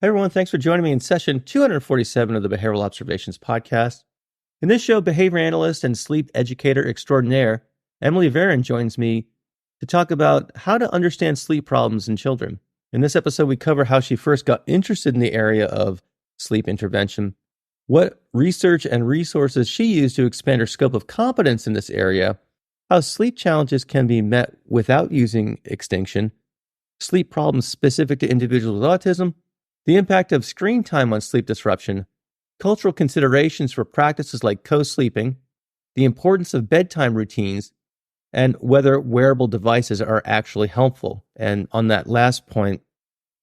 Hey everyone, thanks for joining me in session 247 of the Behavioral Observations podcast. In this show, behavior analyst and sleep educator extraordinaire, Emily Varon joins me to talk about how to understand sleep problems in children. In this episode, we cover how she first got interested in the area of sleep intervention, what research and resources she used to expand her scope of competence in this area, how sleep challenges can be met without using extinction, sleep problems specific to individuals with autism, the impact of screen time on sleep disruption, cultural considerations for practices like Cosleeping, the importance of bedtime routines, and whether wearable devices are actually helpful. And on that last point,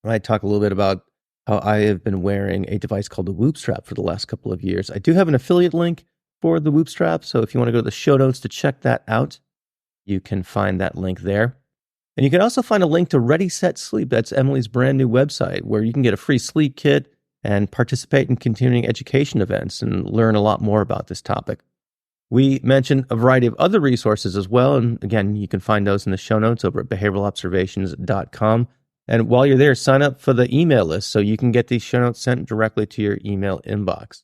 I talk a little bit about how I have been wearing a device called the Whoop Strap for the last couple of years. I do have an affiliate link for the Whoop Strap, so if you want to go to the show notes to check that out, you can find that link there. And you can also find a link to Ready, Set, Sleep. That's Emily's brand new website where you can get a free sleep kit and participate in continuing education events and learn a lot more about this topic. We mentioned a variety of other resources as well. And again, you can find those in the show notes over at behavioralobservations.com. And while you're there, sign up for the email list so you can get these show notes sent directly to your email inbox.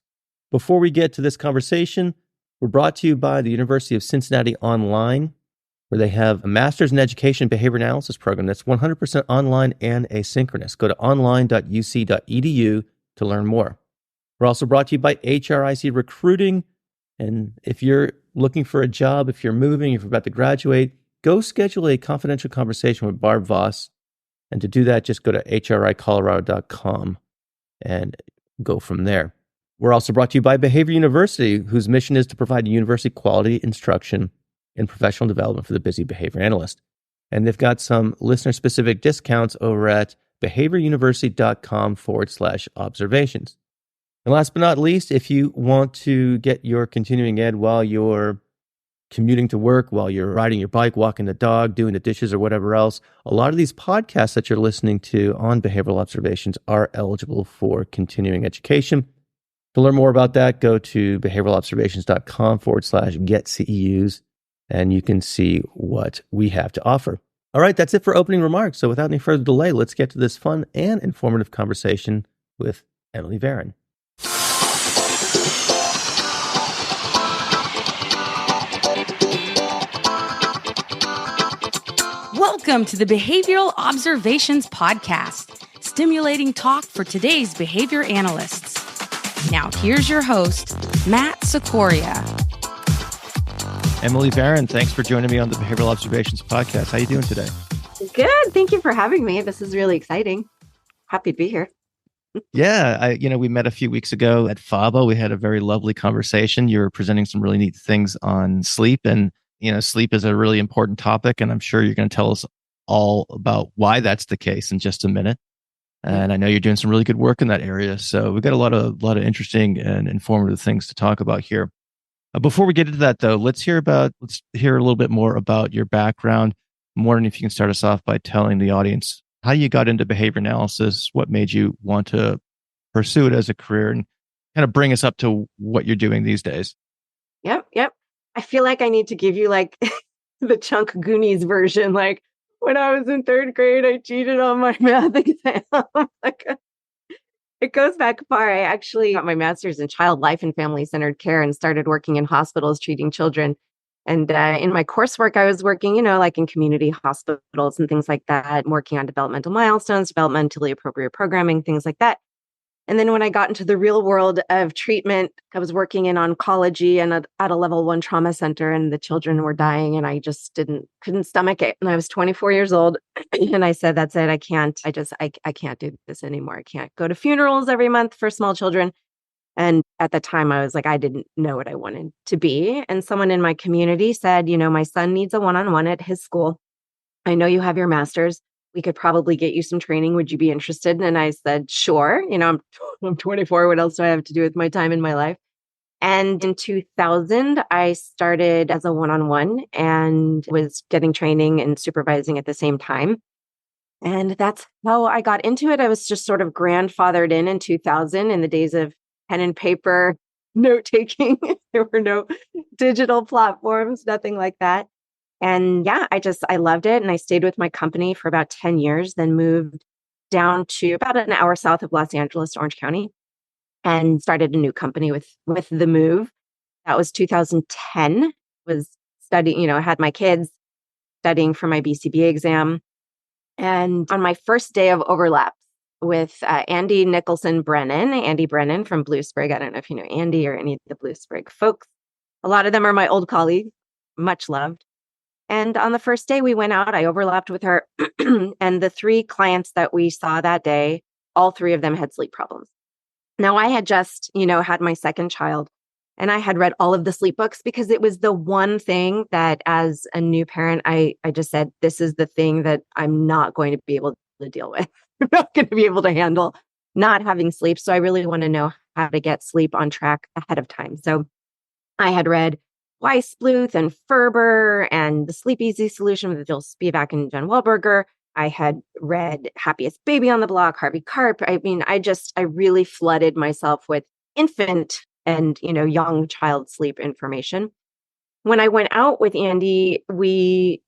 Before we get to this conversation, we're brought to you by the University of Cincinnati Online, where they have a Master's in Education Behavior Analysis program that's 100% online and asynchronous. Go to online.uc.edu to learn more. We're also brought to you by HRIC Recruiting. And if you're looking for a job, if you're moving, if you're about to graduate, go schedule a confidential conversation with Barb Voss. And to do that, just go to hricolorado.com and go from there. We're also brought to you by Behavior University, whose mission is to provide university quality instruction and professional development for the busy behavior analyst. And they've got some listener-specific discounts over at behavioruniversity.com/observations. And last but not least, if you want to get your continuing ed while you're commuting to work, while you're riding your bike, walking the dog, doing the dishes, or whatever else, a lot of these podcasts that you're listening to on Behavioral Observations are eligible for continuing education. To learn more about that, go to behavioralobservations.com/get-CEUs. And you can see what we have to offer. All right, that's it for opening remarks. So without any further delay, let's get to this fun and informative conversation with Emily Varon. Welcome to the Behavioral Observations Podcast, stimulating talk for today's behavior analysts. Now here's your host, Matt Sikoria. Emily Varon, thanks for joining me on the Behavioral Observations podcast. How are you doing today? Good. Thank you for having me. This is really exciting. Happy to be here. Yeah, we met a few weeks ago at FABA. We had a very lovely conversation. You were presenting some really neat things on sleep, and sleep is a really important topic, and I'm sure you're going to tell us all about why that's the case in just a minute. And I know you're doing some really good work in that area, so we've got a lot of interesting and informative things to talk about here. Before we get into that, though, let's hear a little bit more about your background. I'm wondering if you can start us off by telling the audience how you got into behavior analysis, what made you want to pursue it as a career, and kind of bring us up to what you're doing these days. Yep. I feel like I need to give you like the Chunk Goonies version. Like when I was in third grade, I cheated on my math exam. It goes back far. I actually got my master's in child life and family-centered care and started working in hospitals treating children. And in my coursework, I was working, like in community hospitals and things like that, working on developmental milestones, developmentally appropriate programming, things like that. And then when I got into the real world of treatment, I was working in oncology and at a level 1 trauma center, and the children were dying, and I just couldn't stomach it. And I was 24 years old, and I said, that's it. I can't do this anymore. I can't go to funerals every month for small children. And at the time I was like, I didn't know what I wanted to be. And someone in my community said, my son needs a one-on-one at his school. I know you have your master's. We could probably get you some training. Would you be interested? And I said, sure. I'm 24. What else do I have to do with my time in my life? And in 2000, I started as a one-on-one and was getting training and supervising at the same time. And that's how I got into it. I was just sort of grandfathered in 2000 in the days of pen and paper note-taking. There were no digital platforms, nothing like that. And yeah, I loved it. And I stayed with my company for about 10 years, then moved down to about an hour south of Los Angeles, Orange County, and started a new company with the move. That was 2010. Was studying, I had my kids studying for my BCBA exam. And on my first day of overlaps with Andy Nicholson Brennan, Andy Brennan from Blue Sprig. I don't know if you know Andy or any of the Blue Sprig folks. A lot of them are my old colleagues, much loved. And on the first day we went out, I overlapped with her. And the 3 clients that we saw that day, all 3 of them had sleep problems. Now I had just, had my second child, and I had read all of the sleep books because it was the one thing that as a new parent, I just said, this is the thing that I'm not going to be able to deal with. I'm not going to be able to handle not having sleep. So I really want to know how to get sleep on track ahead of time. So I had read Weiss, Bluth, and Ferber, and the Sleep Easy Solution with Jill Spivak and Jen Wahlberger. I had read Happiest Baby on the Block, Harvey Karp. I mean, I really flooded myself with infant and, young child sleep information. When I went out with Andy, we,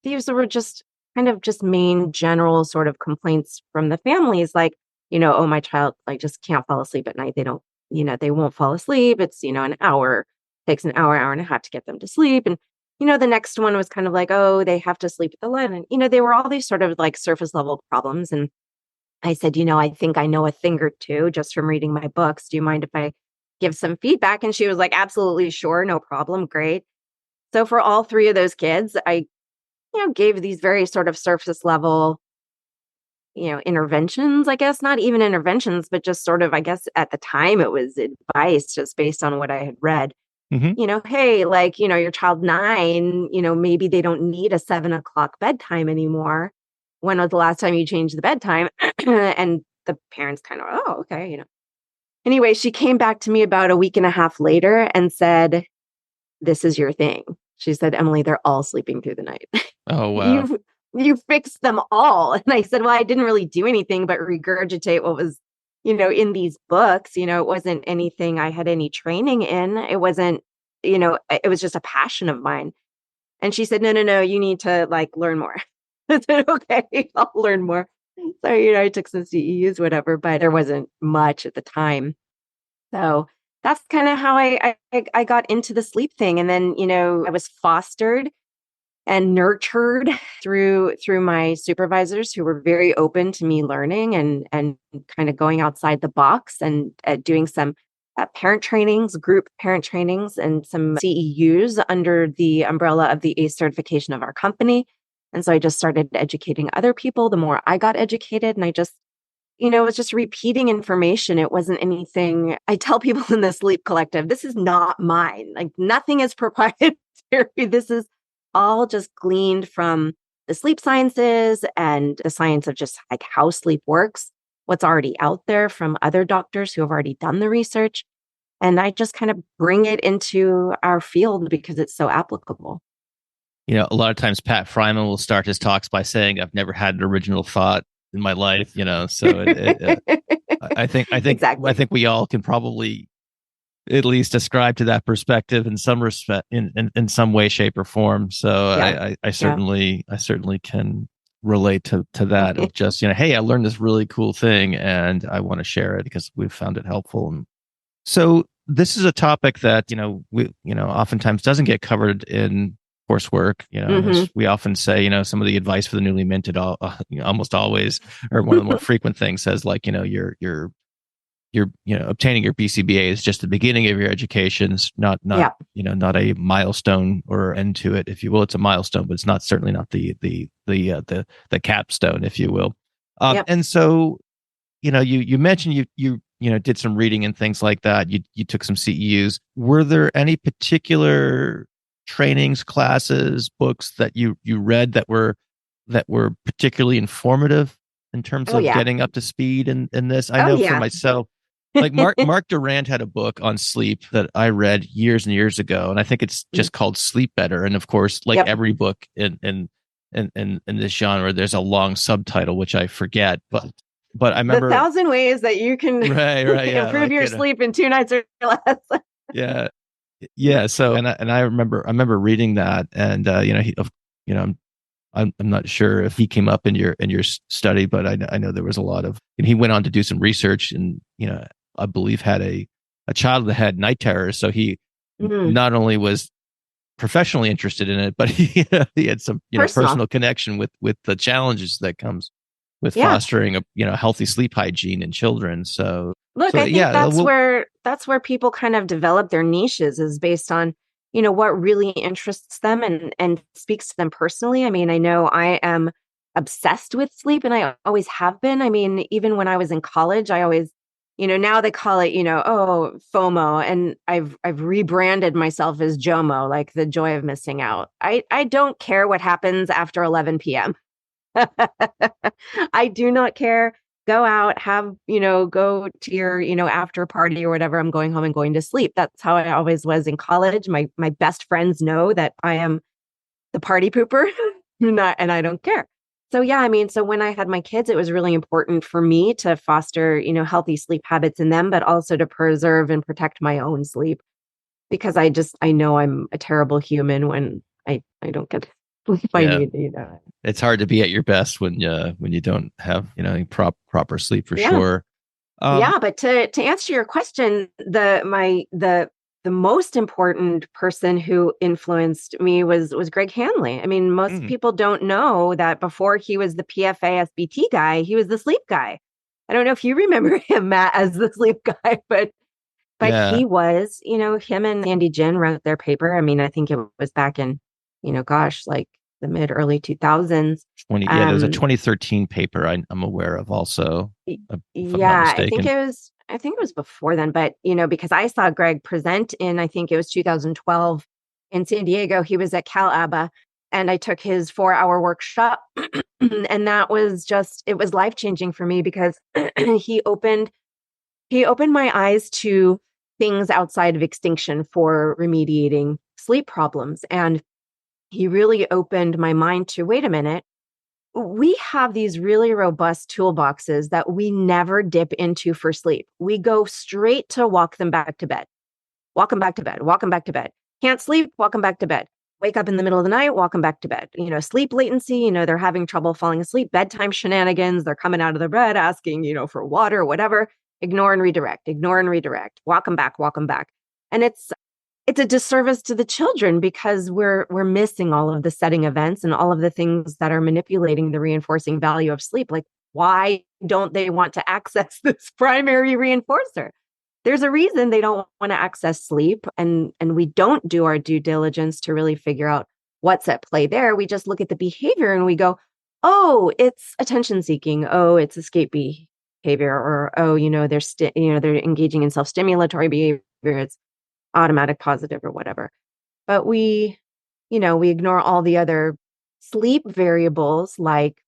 these were just kind of just main general sort of complaints from the families, like, oh, my child just can't fall asleep at night. They don't, they won't fall asleep. It's, an hour, takes an hour and a half to get them to sleep. And, the next one was kind of like, oh, they have to sleep at the light. And, they were all these sort of like surface level problems. And I said, I think I know a thing or two just from reading my books. Do you mind if I give some feedback? And she was like, absolutely, sure, no problem, great. So for all 3 of those kids, I, gave these very sort of surface level, interventions, I guess, not even interventions, but just sort of, I guess at the time it was advice just based on what I had read. Mm-hmm. Hey, your child 9, maybe they don't need a 7:00 bedtime anymore. When was the last time you changed the bedtime? And the parents kind of, oh, okay, Anyway, she came back to me about a week and a half later and said, this is your thing. She said, Emily, they're all sleeping through the night. Oh, wow. You fixed them all. And I said, well, I didn't really do anything but regurgitate what was, in these books. It wasn't anything I had any training in. It wasn't, it was just a passion of mine. And she said, no, you need to learn more. I said, okay, I'll learn more. So, I took some CEUs, whatever, but there wasn't much at the time. So that's kind of how I got into the sleep thing. And then, I was fostered and nurtured through my supervisors who were very open to me learning and kind of going outside the box and doing some parent trainings, group parent trainings, and some CEUs under the umbrella of the ACE certification of our company. And so I just started educating other people. The more I got educated, and I just, it was just repeating information. It wasn't anything. I tell people in the Sleep Collective, this is not mine. Nothing is proprietary. This is all just gleaned from the sleep sciences and the science of just how sleep works, what's already out there from other doctors who have already done the research. And I just kind of bring it into our field because it's so applicable. A lot of times Pat Fryman will start his talks by saying, I've never had an original thought in my life, so I think exactly. I think we all can probably at least ascribe to that perspective in some respect, in some way, shape, or form. So yeah. I certainly can relate to that of just, hey, I learned this really cool thing and I want to share it because we've found it helpful. And so this is a topic that, we oftentimes doesn't get covered in coursework. We often say, some of the advice for the newly minted, almost always, or one of the more frequent things says, you're obtaining your BCBA is just the beginning of your education. It's not a milestone or end to it, if you will. It's a milestone, but it's certainly not the capstone, if you will. And so, you mentioned you did some reading and things like that. You took some CEUs. Were there any particular trainings, classes, books that you read that were particularly informative in terms of getting up to speed in this? I know for myself, Mark Durant had a book on sleep that I read years and years ago, and I think it's just called Sleep Better. And of course, every book in this genre, there's a long subtitle which I forget, but I remember the 1,000 ways that you can improve your sleep in 2 nights or less. Yeah. So, and I remember reading that, and I'm not sure if he came up in your study, but I know there was a lot of, and he went on to do some research, and I believe had a child that had night terrors. So he not only was professionally interested in it, but he had some personal connection with the challenges that comes with fostering a healthy sleep hygiene in children. So look, I think that's where people kind of develop their niches, is based on what really interests them and speaks to them personally. I mean, I know I am obsessed with sleep, and I always have been. I mean, even when I was in college, I always, now they call it, FOMO, and I've rebranded myself as JOMO, like the joy of missing out. I don't care what happens after 11 p.m. I do not care. Go out, go to your, after party or whatever. I'm going home and going to sleep. That's how I always was in college. My best friends know that I am the party pooper, and I don't care. So yeah, I mean, so when I had my kids, it was really important for me to foster, healthy sleep habits in them, but also to preserve and protect my own sleep, because I know I'm a terrible human when I don't get sleep I need. It's hard to be at your best when you don't have proper sleep for sure. But to answer your question, the most important person who influenced me was Greg Hanley. I mean, most people don't know that before he was the PFA SBT guy, he was the sleep guy. I don't know if you remember him, Matt, as the sleep guy, but he was, him and Andy Jin wrote their paper. I mean, I think it was back in, like the mid early 2000s. There was a 2013 paper I'm aware of also. I think it was before then, but because I saw Greg present in, I think it was 2012 in San Diego. He was at Cal ABA, and I took his 4-hour workshop, and that was it was life-changing for me, because he opened my eyes to things outside of extinction for remediating sleep problems. And he really opened my mind to, wait a minute, we have these really robust toolboxes that we never dip into for sleep. We go straight to walk them back to bed. Walk them back to bed. Walk them back to bed. Can't sleep, walk them back to bed. Wake up in the middle of the night, walk them back to bed. Sleep latency, they're having trouble falling asleep. Bedtime shenanigans, they're coming out of their bed asking, for water or whatever. Ignore and redirect. Ignore and redirect. Walk them back. Walk them back. And it's a disservice to the children, because we're missing all of the setting events and all of the things that are manipulating the reinforcing value of sleep. Like, why don't they want to access this primary reinforcer? There's a reason they don't want to access sleep, and we don't do our due diligence to really figure out what's at play there. We just look at the behavior and we go, oh, it's attention seeking. Oh, it's escape behavior, or they're engaging in self-stimulatory behavior. It's automatic positive or whatever. But we ignore all the other sleep variables, like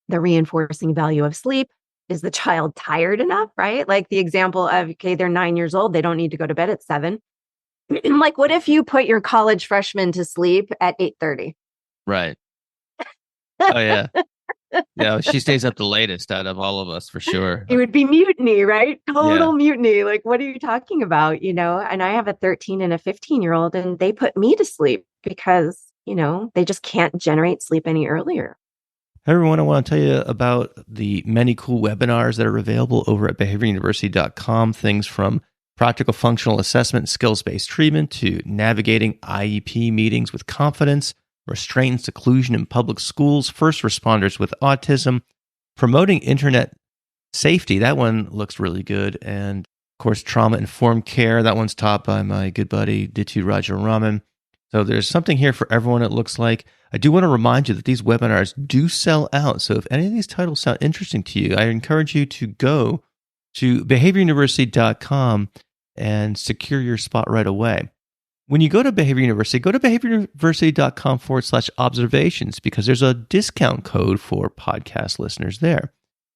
the reinforcing value of sleep. Is the child tired enough, right? Like the example of, okay, they're 9 years old, they don't need to go to bed at 7. Like, what if you put your college freshman to sleep at 8:30? Right. Oh yeah. Yeah, she stays up the latest out of all of us for sure. It would be mutiny, right? Total mutiny. Like, what are you talking about? And I have a 13 and a 15-year-old, and they put me to sleep because, they just can't generate sleep any earlier. Hey everyone, I want to tell you about the many cool webinars that are available over at behavioruniversity.com. Things from practical functional assessment, skills-based treatment, to navigating IEP meetings with confidence, restraint and seclusion in public schools, first responders with autism, promoting internet safety. That one looks really good. And of course, trauma-informed care. That one's taught by my good buddy, Ditu Rajaraman. So there's something here for everyone, it looks like. I do want to remind you that these webinars do sell out. So if any of these titles sound interesting to you, I encourage you to go to behavioruniversity.com and secure your spot right away. When you go to Behavior University, go to behavioruniversity.com/observations, because there's a discount code for podcast listeners there.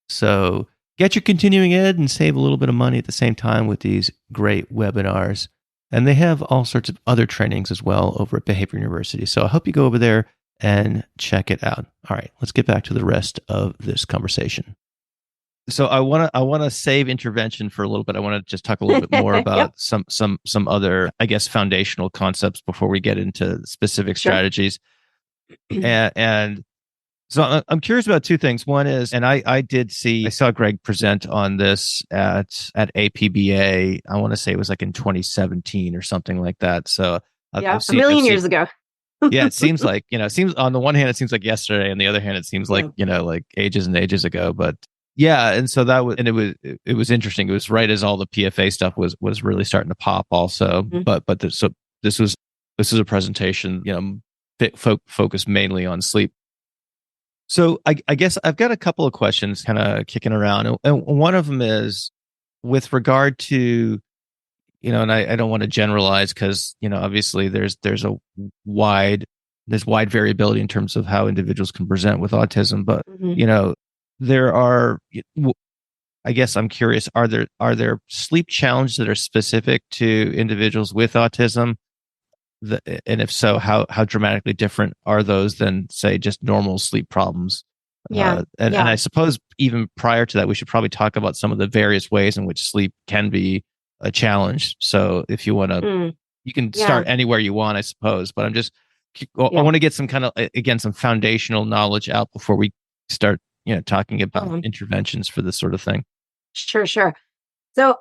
So get your continuing ed and save a little bit of money at the same time with these great webinars. And they have all sorts of other trainings as well over at Behavior University. So I hope you go over there and check it out. All right, let's get back to the rest of this conversation. So I want to save intervention for a little bit. I want to just talk a little bit more about some other, I guess, foundational concepts before we get into specific strategies. And So I'm curious about two things. One is, and I saw Greg present on this at APBA. I want to say it was like in 2017 or something like that. So Yeah, a million years ago. Yeah, it seems like, it seems on the one hand, it seems like yesterday. On the other hand, it seems like, like ages and ages ago. But yeah. And so it was interesting. It was right as all the PFA stuff was really starting to pop also. Mm-hmm. So this was a presentation, focused mainly on sleep. So I guess I've got a couple of questions kind of kicking around. And one of them is with regard to, and I don't want to generalize because, obviously there's wide variability in terms of how individuals can present with autism. But, there are, I guess I'm curious, are there sleep challenges that are specific to individuals with autism? And if so, how dramatically different are those than, say, just normal sleep problems? And I suppose even prior to that, we should probably talk about some of the various ways in which sleep can be a challenge. So if you want to, you can start anywhere you want, I suppose. But I want to get some kind of, again, some foundational knowledge out before we start, talking about interventions for this sort of thing. Sure. So,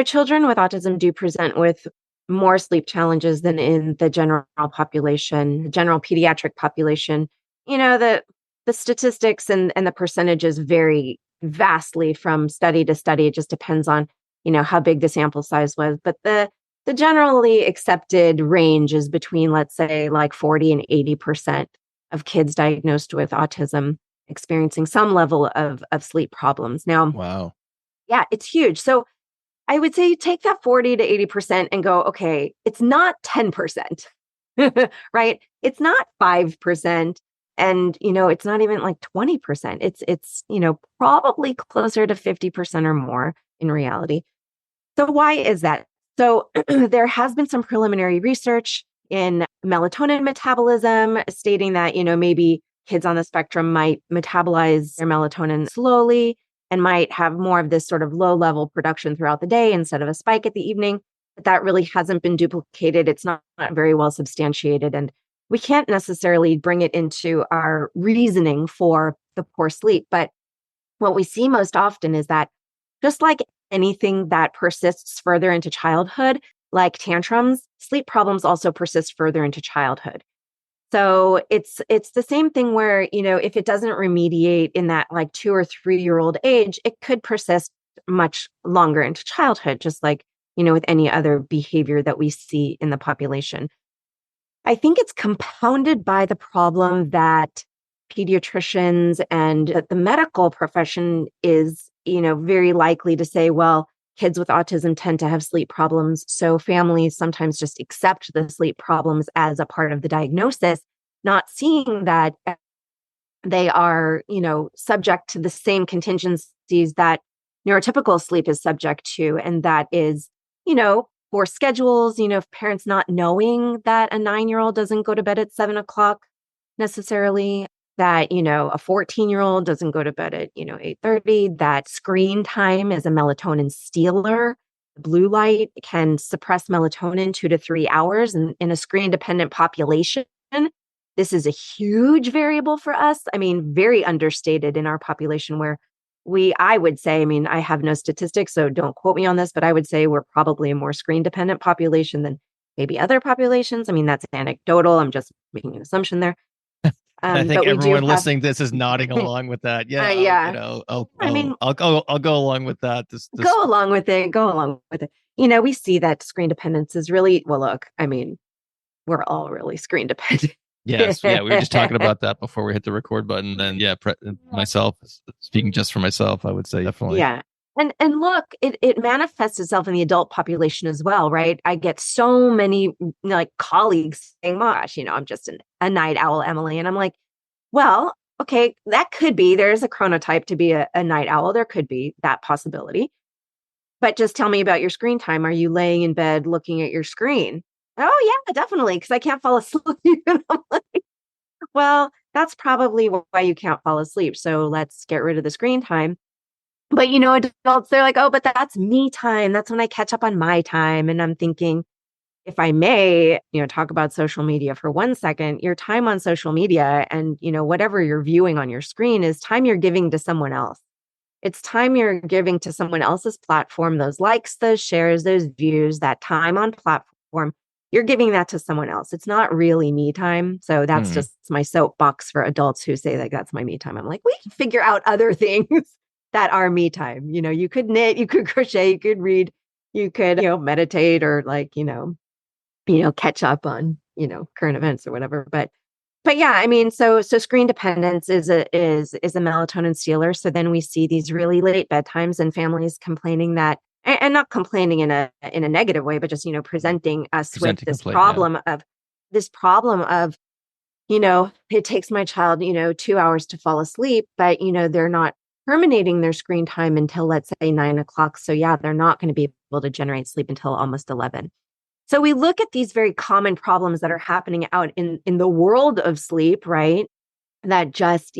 children with autism do present with more sleep challenges than in the general population, general pediatric population. The statistics and the percentages vary vastly from study to study. It just depends on, how big the sample size was. But the generally accepted range is between, let's say, like 40 and 80% of kids diagnosed with autism experiencing some level of sleep problems. Now, wow. Yeah, it's huge. So I would say take that 40 to 80% and go, okay, it's not 10%, right? It's not 5%. And, it's not even like 20%. It's probably closer to 50% or more in reality. So why is that? So there has been some preliminary research in melatonin metabolism stating that, maybe kids on the spectrum might metabolize their melatonin slowly and might have more of this sort of low level production throughout the day instead of a spike at the evening. But that really hasn't been duplicated. It's not very well substantiated. And we can't necessarily bring it into our reasoning for the poor sleep. But what we see most often is that just like anything that persists further into childhood, like tantrums, sleep problems also persist further into childhood. So it's the same thing where, if it doesn't remediate in that like 2 or 3 year old age, it could persist much longer into childhood, just like, with any other behavior that we see in the population. I think it's compounded by the problem that pediatricians and the medical profession is, very likely to say, well, kids with autism tend to have sleep problems. So families sometimes just accept the sleep problems as a part of the diagnosis, not seeing that they are, subject to the same contingencies that neurotypical sleep is subject to. And that is, poor schedules, parents not knowing that a 9-year-old doesn't go to bed at 7:00 necessarily, that, a 14-year-old doesn't go to bed at, 8:30, that screen time is a melatonin stealer. Blue light can suppress melatonin 2 to 3 hours in a screen-dependent population. This is a huge variable for us. I mean, very understated in our population where I would say, I have no statistics, so don't quote me on this, but I would say we're probably a more screen-dependent population than maybe other populations. That's anecdotal. I'm just making an assumption there. I think everyone listening to this is nodding along with that. Yeah. I'll go along with that. Go along with it. We see that screen dependence is really, well, look, we're all really screen dependent. Yes. Yeah. We were just talking about that before we hit the record button. And myself, speaking just for myself, I would say definitely. Yeah. And look, it manifests itself in the adult population as well, right? I get so many colleagues saying, gosh, I'm just a night owl, Emily. And I'm like, well, okay, that could be, there's a chronotype to be a night owl. There could be that possibility. But just tell me about your screen time. Are you laying in bed looking at your screen? Oh, yeah, definitely, because I can't fall asleep. And I'm like, well, that's probably why you can't fall asleep. So let's get rid of the screen time. But, adults, they're like, oh, but that's me time. That's when I catch up on my time. And I'm thinking, if I may, talk about social media for 1 second, your time on social media and, whatever you're viewing on your screen is time you're giving to someone else. It's time you're giving to someone else's platform, those likes, those shares, those views, that time on platform. You're giving that to someone else. It's not really me time. So that's just my soapbox for adults who say like, that's my me time. I'm like, we can figure out other things that are me time. You could knit, you could crochet, you could read, you could, meditate or like, catch up on, current events or whatever. But yeah, I mean, so screen dependence is a melatonin stealer. So then we see these really late bedtimes and families complaining that, and not complaining in a negative way, but just presenting us with this problem of it takes my child 2 hours to fall asleep, but they're not terminating their screen time until, let's say, 9 o'clock. So yeah, they're not going to be able to generate sleep until almost 11. So we look at these very common problems that are happening out in the world of sleep, right? That just,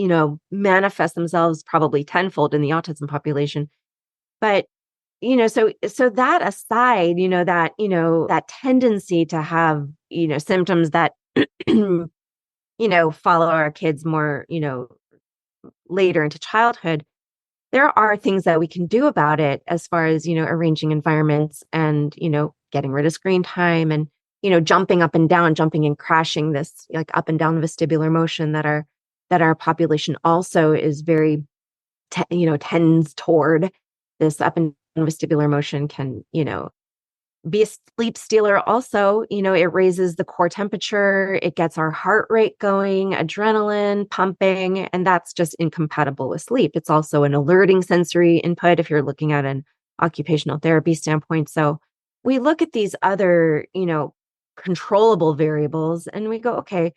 manifest themselves probably tenfold in the autism population. But, so that aside, that tendency to have, symptoms that, follow our kids more, later into childhood, there are things that we can do about it as far as, arranging environments and, getting rid of screen time and, jumping up and down, jumping and crashing, this like up and down vestibular motion that our population also is very, tends toward. This up and down vestibular motion can, be a sleep stealer also. It raises the core temperature, it gets our heart rate going, adrenaline pumping, and that's just incompatible with sleep. It's also an alerting sensory input if you're looking at an occupational therapy standpoint. So we look at these other, controllable variables and we go, okay,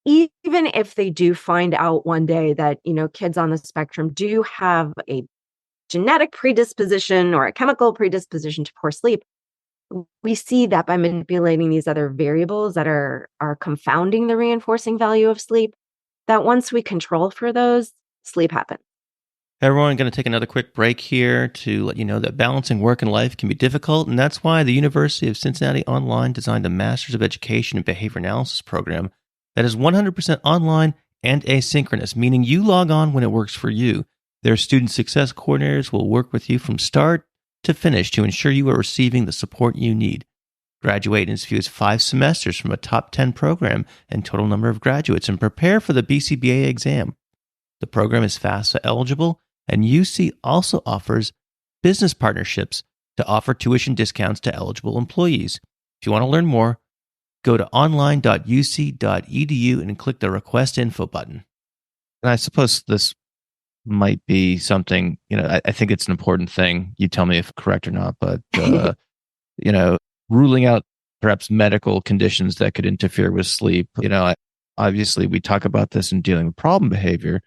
even if they do find out one day that, kids on the spectrum do have a genetic predisposition or a chemical predisposition to poor sleep, we see that by manipulating these other variables that are confounding the reinforcing value of sleep, that once we control for those, sleep happens. Hey everyone, going to take another quick break here to let you know that balancing work and life can be difficult, and that's why the University of Cincinnati Online designed a Master's of Education in Behavior Analysis program that is 100% online and asynchronous, meaning you log on when it works for you. Their student success coordinators will work with you from start to finish to ensure you are receiving the support you need. Graduate in as few as 5 semesters from a top 10 program and total number of graduates and prepare for the BCBA exam. The program is FAFSA eligible, and UC also offers business partnerships to offer tuition discounts to eligible employees. If you want to learn more, go to online.uc.edu and click the request info button. And I suppose this might be something, I think it's an important thing. You tell me if correct or not, but, ruling out perhaps medical conditions that could interfere with sleep. Obviously we talk about this in dealing with problem behavior,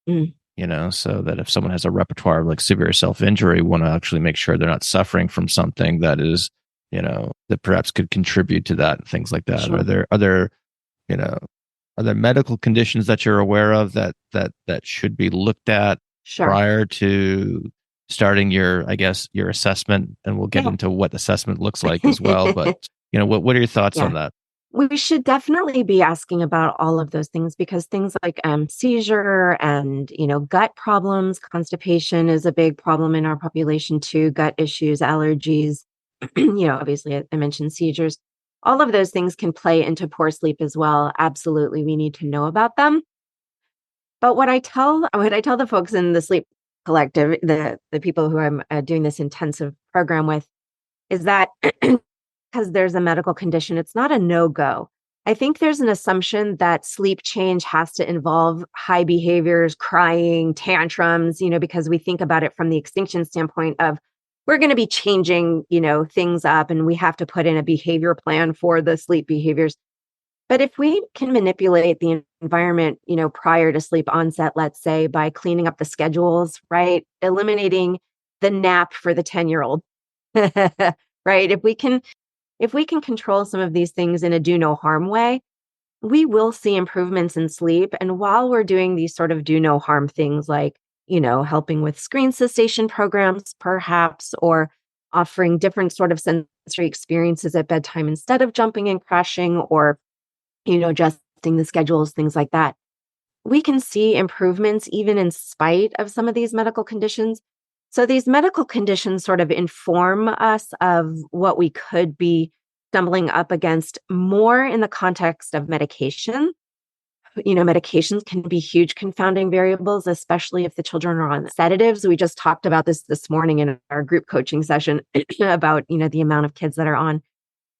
so that if someone has a repertoire of like severe self-injury, we want to actually make sure they're not suffering from something that is, that perhaps could contribute to that, things like that. Sure. Are there medical conditions that you're aware of that should be looked at prior to starting your assessment? And we'll get into what assessment looks like as well. But, what are your thoughts on that? We should definitely be asking about all of those things because things like seizure and, gut problems, constipation is a big problem in our population too, gut issues, allergies, obviously I mentioned seizures. All of those things can play into poor sleep as well. Absolutely. We need to know about them. But what I tell the folks in the sleep collective, the people who I'm doing this intensive program with, is that because there's a medical condition, it's not a no-go. I think there's an assumption that sleep change has to involve high behaviors, crying, tantrums, because we think about it from the extinction standpoint of we're going to be changing, things up and we have to put in a behavior plan for the sleep behaviors. But if we can manipulate the environment, prior to sleep onset, let's say by cleaning up the schedules, right? Eliminating the nap for the 10-year-old, right? If we can control some of these things in a do no harm way, we will see improvements in sleep. And while we're doing these sort of do no harm things like, helping with screen cessation programs, perhaps, or offering different sort of sensory experiences at bedtime instead of jumping and crashing or, adjusting the schedules, things like that. We can see improvements even in spite of some of these medical conditions. So these medical conditions sort of inform us of what we could be stumbling up against more in the context of medication. Medications can be huge confounding variables, especially if the children are on sedatives. We just talked about this morning in our group coaching session about, the amount of kids that are on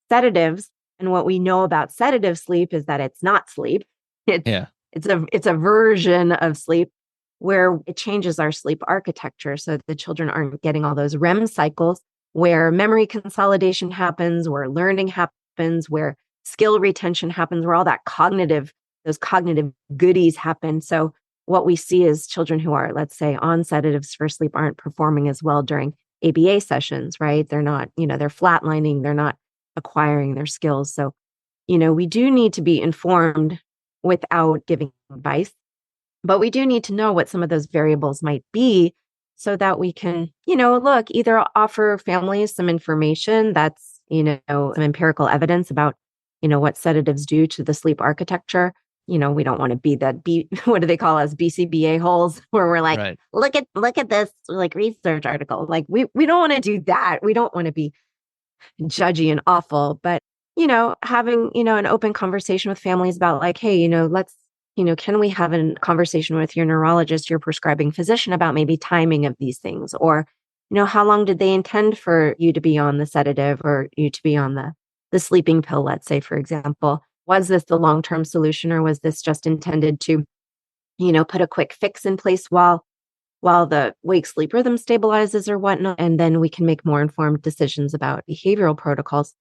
sedatives. And what we know about sedative sleep is that it's not sleep. It's a version of sleep where it changes our sleep architecture. So the children aren't getting all those REM cycles where memory consolidation happens, where learning happens, where skill retention happens, where all those cognitive goodies happen. So what we see is children who are, let's say, on sedatives for sleep aren't performing as well during ABA sessions, right? They're not, they're flatlining, they're not acquiring their skills. So, we do need to be informed without giving advice, but we do need to know what some of those variables might be so that we can, either offer families some information that's, some empirical evidence about, what sedatives do to the sleep architecture. We don't want to be that what do they call us, BCBA holes, where we're like, right. look at this like research article. Like we don't want to do that. We don't want to be judgy and awful, but having, an open conversation with families about like, hey, let's, can we have a conversation with your neurologist, your prescribing physician about maybe timing of these things? Or, how long did they intend for you to be on the sedative or you to be on the sleeping pill, let's say, for example? Was this the long-term solution or was this just intended to, put a quick fix in place while the wake-sleep rhythm stabilizes or whatnot? And then we can make more informed decisions about behavioral protocols.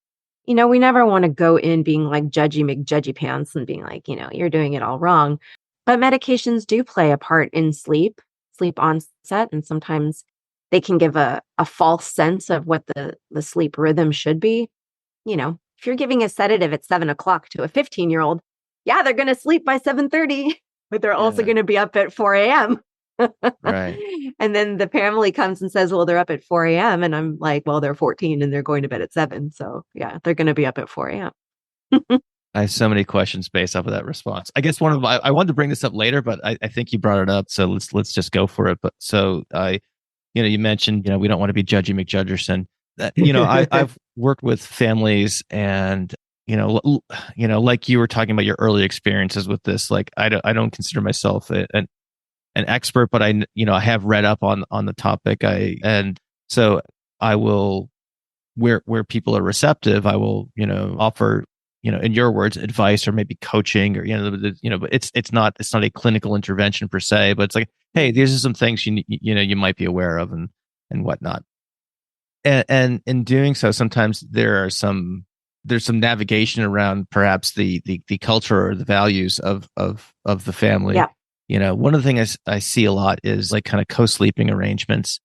We never want to go in being like judgy McJudgy pants and being like, you're doing it all wrong. But medications do play a part in sleep onset. And sometimes they can give a false sense of what the sleep rhythm should be. If you're giving a sedative at 7:00 to a 15-year-old, yeah, they're going to sleep by 7:30, but they're also going to be up at 4 a.m. Right. And then the family comes and says, well, they're up at 4 a.m. And I'm like, well, they're 14 and they're going to bed at 7. So yeah, they're going to be up at 4 a.m. I have so many questions based off of that response. I guess I wanted to bring this up later, but I think you brought it up. So let's just go for it. But so you mentioned, we don't want to be judgy McJudgerson. I've worked with families and, like you were talking about your early experiences with this, like I don't consider myself an expert, but I have read up on the topic. And so I will, where people are receptive, I will, offer, in your words, advice or maybe coaching or, but it's not a clinical intervention per se, but it's like, hey, these are some things you might be aware of and whatnot. And in doing so, sometimes there's some navigation around perhaps the culture or the values of the family. Yeah. One of the things I see a lot is like kind of co-sleeping arrangements.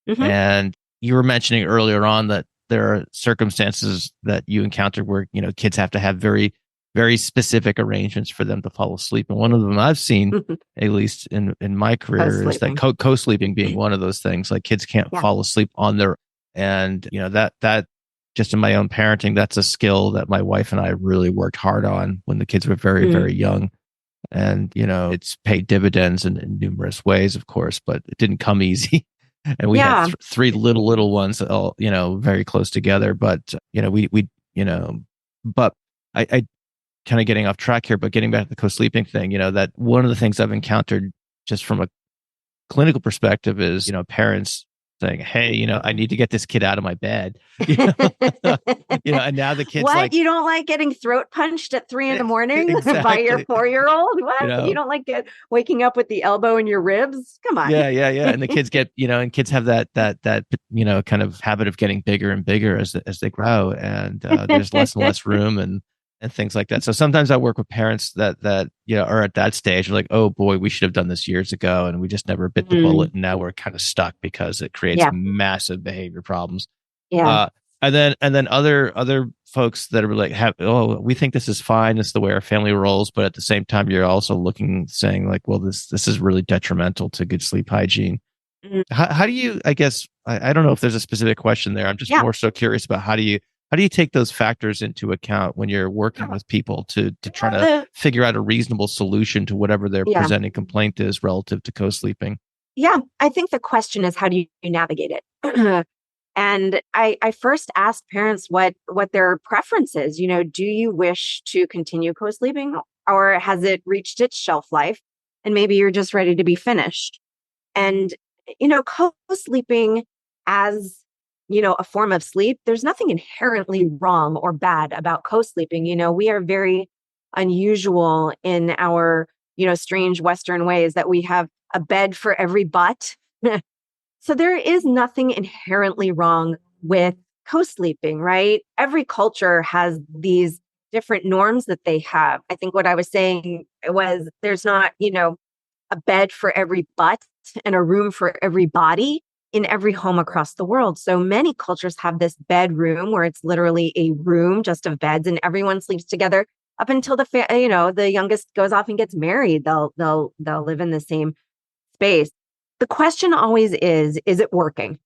Mm-hmm. And you were mentioning earlier on that there are circumstances that you encountered where, kids have to have very, very specific arrangements for them to fall asleep. And one of them I've seen, at least in my career, is that co-sleeping being one of those things. Like kids can't fall asleep on their, and that just in my own parenting, that's a skill that my wife and I really worked hard on when the kids were very, very young. And, it's paid dividends in numerous ways, of course, but it didn't come easy. And we had three little ones, all, very close together. But, but I kind of getting off track here, but getting back to the co-sleeping thing, that one of the things I've encountered just from a clinical perspective is, parents saying, hey, I need to get this kid out of my bed. And now the kid's what? like, you don't like getting throat punched at 3 a.m. by your 4-year-old? What? You don't like waking up with the elbow in your ribs? Come on. Yeah. And the kids get, and kids have that kind of habit of getting bigger and bigger as they grow, and there's less and less room and things like that. So sometimes I work with parents that are at that stage, like, oh boy, we should have done this years ago, and we just never bit the bullet, and now we're kind of stuck because it creates massive behavior problems. Yeah. And then other folks that are like, we think this is fine, it's the way our family rolls, but at the same time, you're also saying like, well, this is really detrimental to good sleep hygiene. How do you? I guess I don't know if there's a specific question there. I'm just more so curious about how do you How do you take those factors into account when you're working with people to try to figure out a reasonable solution to whatever their presenting complaint is relative to co-sleeping? Yeah, I think the question is, how do you navigate it? And I first asked parents what their preference is. Do you wish to continue co-sleeping, or has it reached its shelf life and maybe you're just ready to be finished? And, co-sleeping as, a form of sleep, there's nothing inherently wrong or bad about co-sleeping. We are very unusual in our, strange Western ways that we have a bed for every butt. So there is nothing inherently wrong with co-sleeping, right? Every culture has these different norms that they have. I think what I was saying was there's not, a bed for every butt and a room for every body in every home across the world. So many cultures have this bedroom where it's literally a room just of beds and everyone sleeps together up until the youngest goes off and gets married. They'll live in the same space. The question always is it working?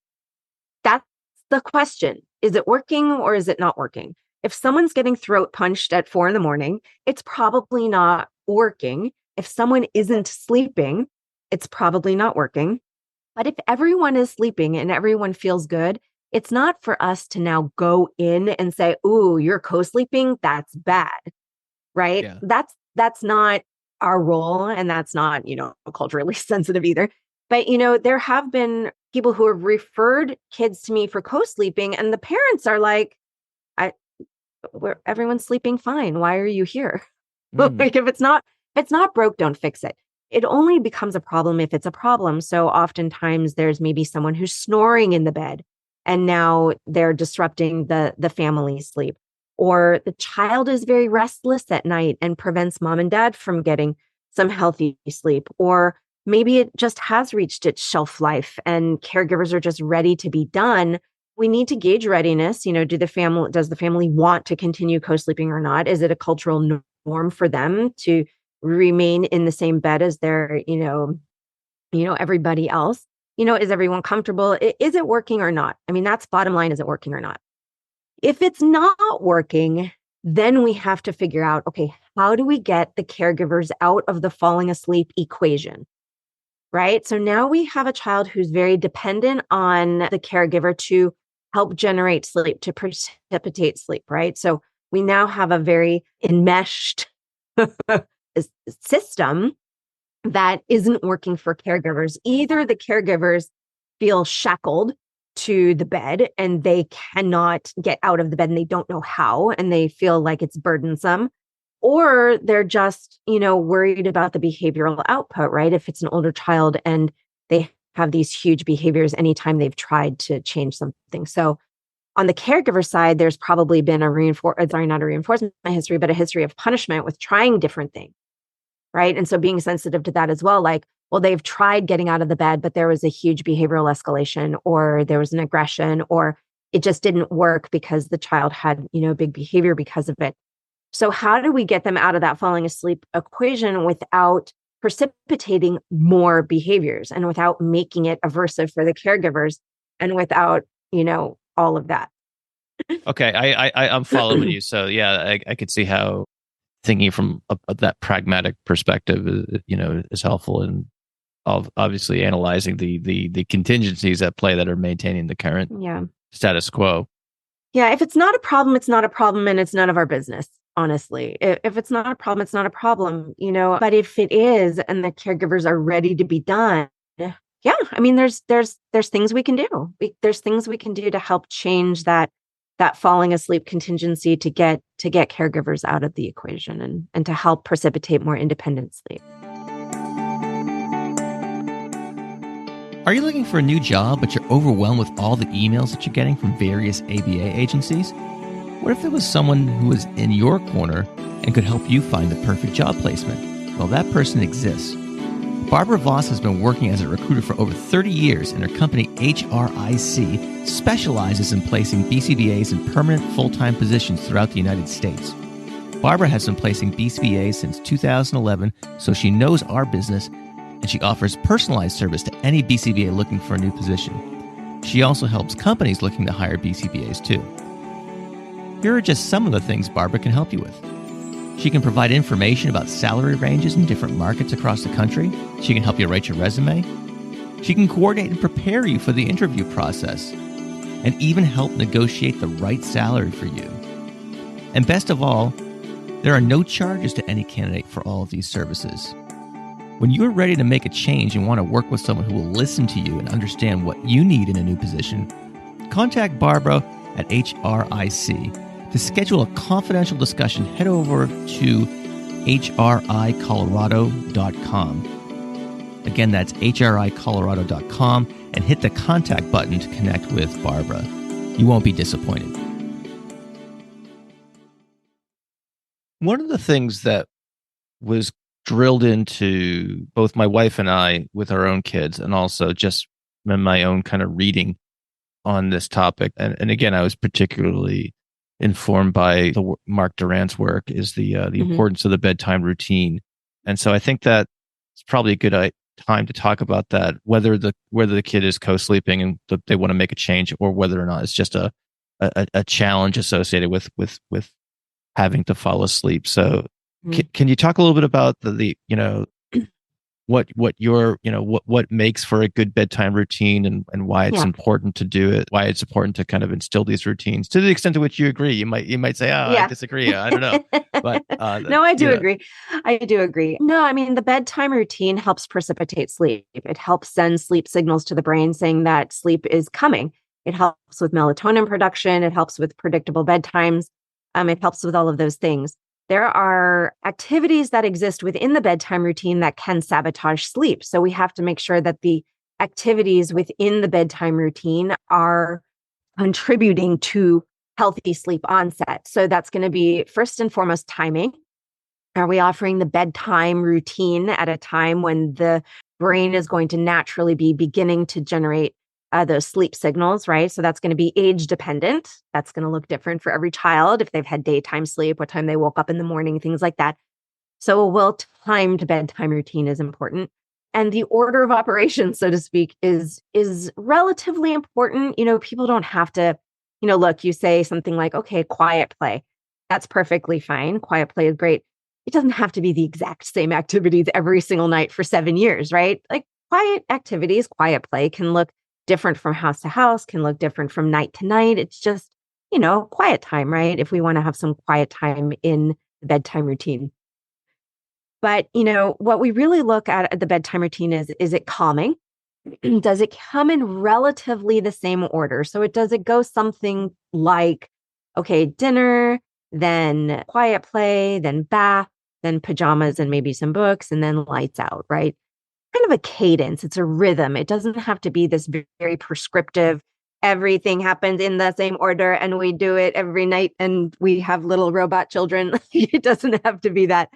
That's the question. Is it working or is it not working? If someone's getting throat punched at 4 a.m, it's probably not working. If someone isn't sleeping, it's probably not working. But if everyone is sleeping and everyone feels good, it's not for us to now go in and say, "Ooh, you're co-sleeping, that's bad." Right? Yeah. That's not our role, and that's not, culturally sensitive either. But, there have been people who have referred kids to me for co-sleeping, and the parents are like, everyone's sleeping fine. Why are you here? Like, if it's not broke, don't fix it. It only becomes a problem if it's a problem. So oftentimes there's maybe someone who's snoring in the bed, and now they're disrupting the family's sleep. Or the child is very restless at night and prevents mom and dad from getting some healthy sleep. Or maybe it just has reached its shelf life and caregivers are just ready to be done. We need to gauge readiness. Does the family want to continue co-sleeping or not? Is it a cultural norm for them to remain in the same bed as their, everybody else? Is everyone comfortable? Is it working or not? I mean, that's bottom line. Is it working or not? If it's not working, then we have to figure out, okay, how do we get the caregivers out of the falling asleep equation? Right? So now we have a child who's very dependent on the caregiver to help generate sleep, to precipitate sleep, right? So we now have a very enmeshed system that isn't working for caregivers. Either the caregivers feel shackled to the bed and they cannot get out of the bed and they don't know how, and they feel like it's burdensome, or they're just, worried about the behavioral output, right? If it's an older child and they have these huge behaviors anytime they've tried to change something. So on the caregiver side, there's probably been not a reinforcement history, but a history of punishment with trying different things, right? And so being sensitive to that as well, like, well, they've tried getting out of the bed, but there was a huge behavioral escalation, or there was an aggression, or it just didn't work because the child had, big behavior because of it. So how do we get them out of that falling asleep equation without precipitating more behaviors and without making it aversive for the caregivers and without, all of that? Okay, I'm following you. So yeah, I could see how thinking from that pragmatic perspective, is helpful, and obviously analyzing the contingencies at play that are maintaining the current status quo. Yeah, if it's not a problem, it's not a problem, and it's none of our business. Honestly, if it's not a problem, it's not a problem, but if it is, and the caregivers are ready to be done, yeah, I mean, there's things we can do. There's things we can do to help change that falling asleep contingency to get caregivers out of the equation and to help precipitate more independent sleep. Are you looking for a new job, but you're overwhelmed with all the emails that you're getting from various ABA agencies? What if there was someone who was in your corner and could help you find the perfect job placement? Well, that person exists. Barbara Voss has been working as a recruiter for over 30 years, and her company, HRIC, specializes in placing BCBAs in permanent full-time positions throughout the United States. Barbara has been placing BCBAs since 2011, so she knows our business, and she offers personalized service to any BCBA looking for a new position. She also helps companies looking to hire BCBAs too. Here are just some of the things Barbara can help you with. She can provide information about salary ranges in different markets across the country. She can help you write your resume. She can coordinate and prepare you for the interview process, and even help negotiate the right salary for you. And best of all, there are no charges to any candidate for all of these services. When you're ready to make a change and want to work with someone who will listen to you and understand what you need in a new position, contact Barbara at HRIC. To schedule a confidential discussion, head over to HRIColorado.com. Again, that's HRIColorado.com, and hit the contact button to connect with Barbara. You won't be disappointed. One of the things that was drilled into both my wife and I with our own kids, and also just in my own kind of reading on this topic, and again, I was particularly informed by Mark Durant's work, is the importance of the bedtime routine. And so I think that it's probably a good time to talk about that, whether the kid is co-sleeping and they want to make a change, or whether or not it's just a challenge associated with having to fall asleep. So can you talk a little bit about the what makes for a good bedtime routine, and why it's important to do it, why it's important to kind of instill these routines to the extent to which you agree? You might say, I disagree. I don't know. But no, I do agree. I do agree. No, I mean, the bedtime routine helps precipitate sleep. It helps send sleep signals to the brain saying that sleep is coming. It helps with melatonin production. It helps with predictable bedtimes. It helps with all of those things. There are activities that exist within the bedtime routine that can sabotage sleep. So we have to make sure that the activities within the bedtime routine are contributing to healthy sleep onset. So that's going to be first and foremost timing. Are we offering the bedtime routine at a time when the brain is going to naturally be beginning to generate those sleep signals, right? So that's going to be age dependent. That's going to look different for every child. If they've had daytime sleep, what time they woke up in the morning, things like that. So a well-timed bedtime routine is important. And the order of operations, so to speak, is relatively important. People don't have to, look, you say something like, okay, quiet play. That's perfectly fine. Quiet play is great. It doesn't have to be the exact same activities every single night for 7 years, right? Like quiet activities, quiet play can look different from house to house, can look different from night to night. It's just, quiet time, right? If we want to have some quiet time in the bedtime routine. But, what we really look at the bedtime routine is it calming? Does it come in relatively the same order? So does it go something like, okay, dinner, then quiet play, then bath, then pajamas and maybe some books, and then lights out, right? Kind of a cadence. It's a rhythm. It doesn't have to be this very prescriptive, everything happens in the same order and we do it every night and we have little robot children. It doesn't have to be that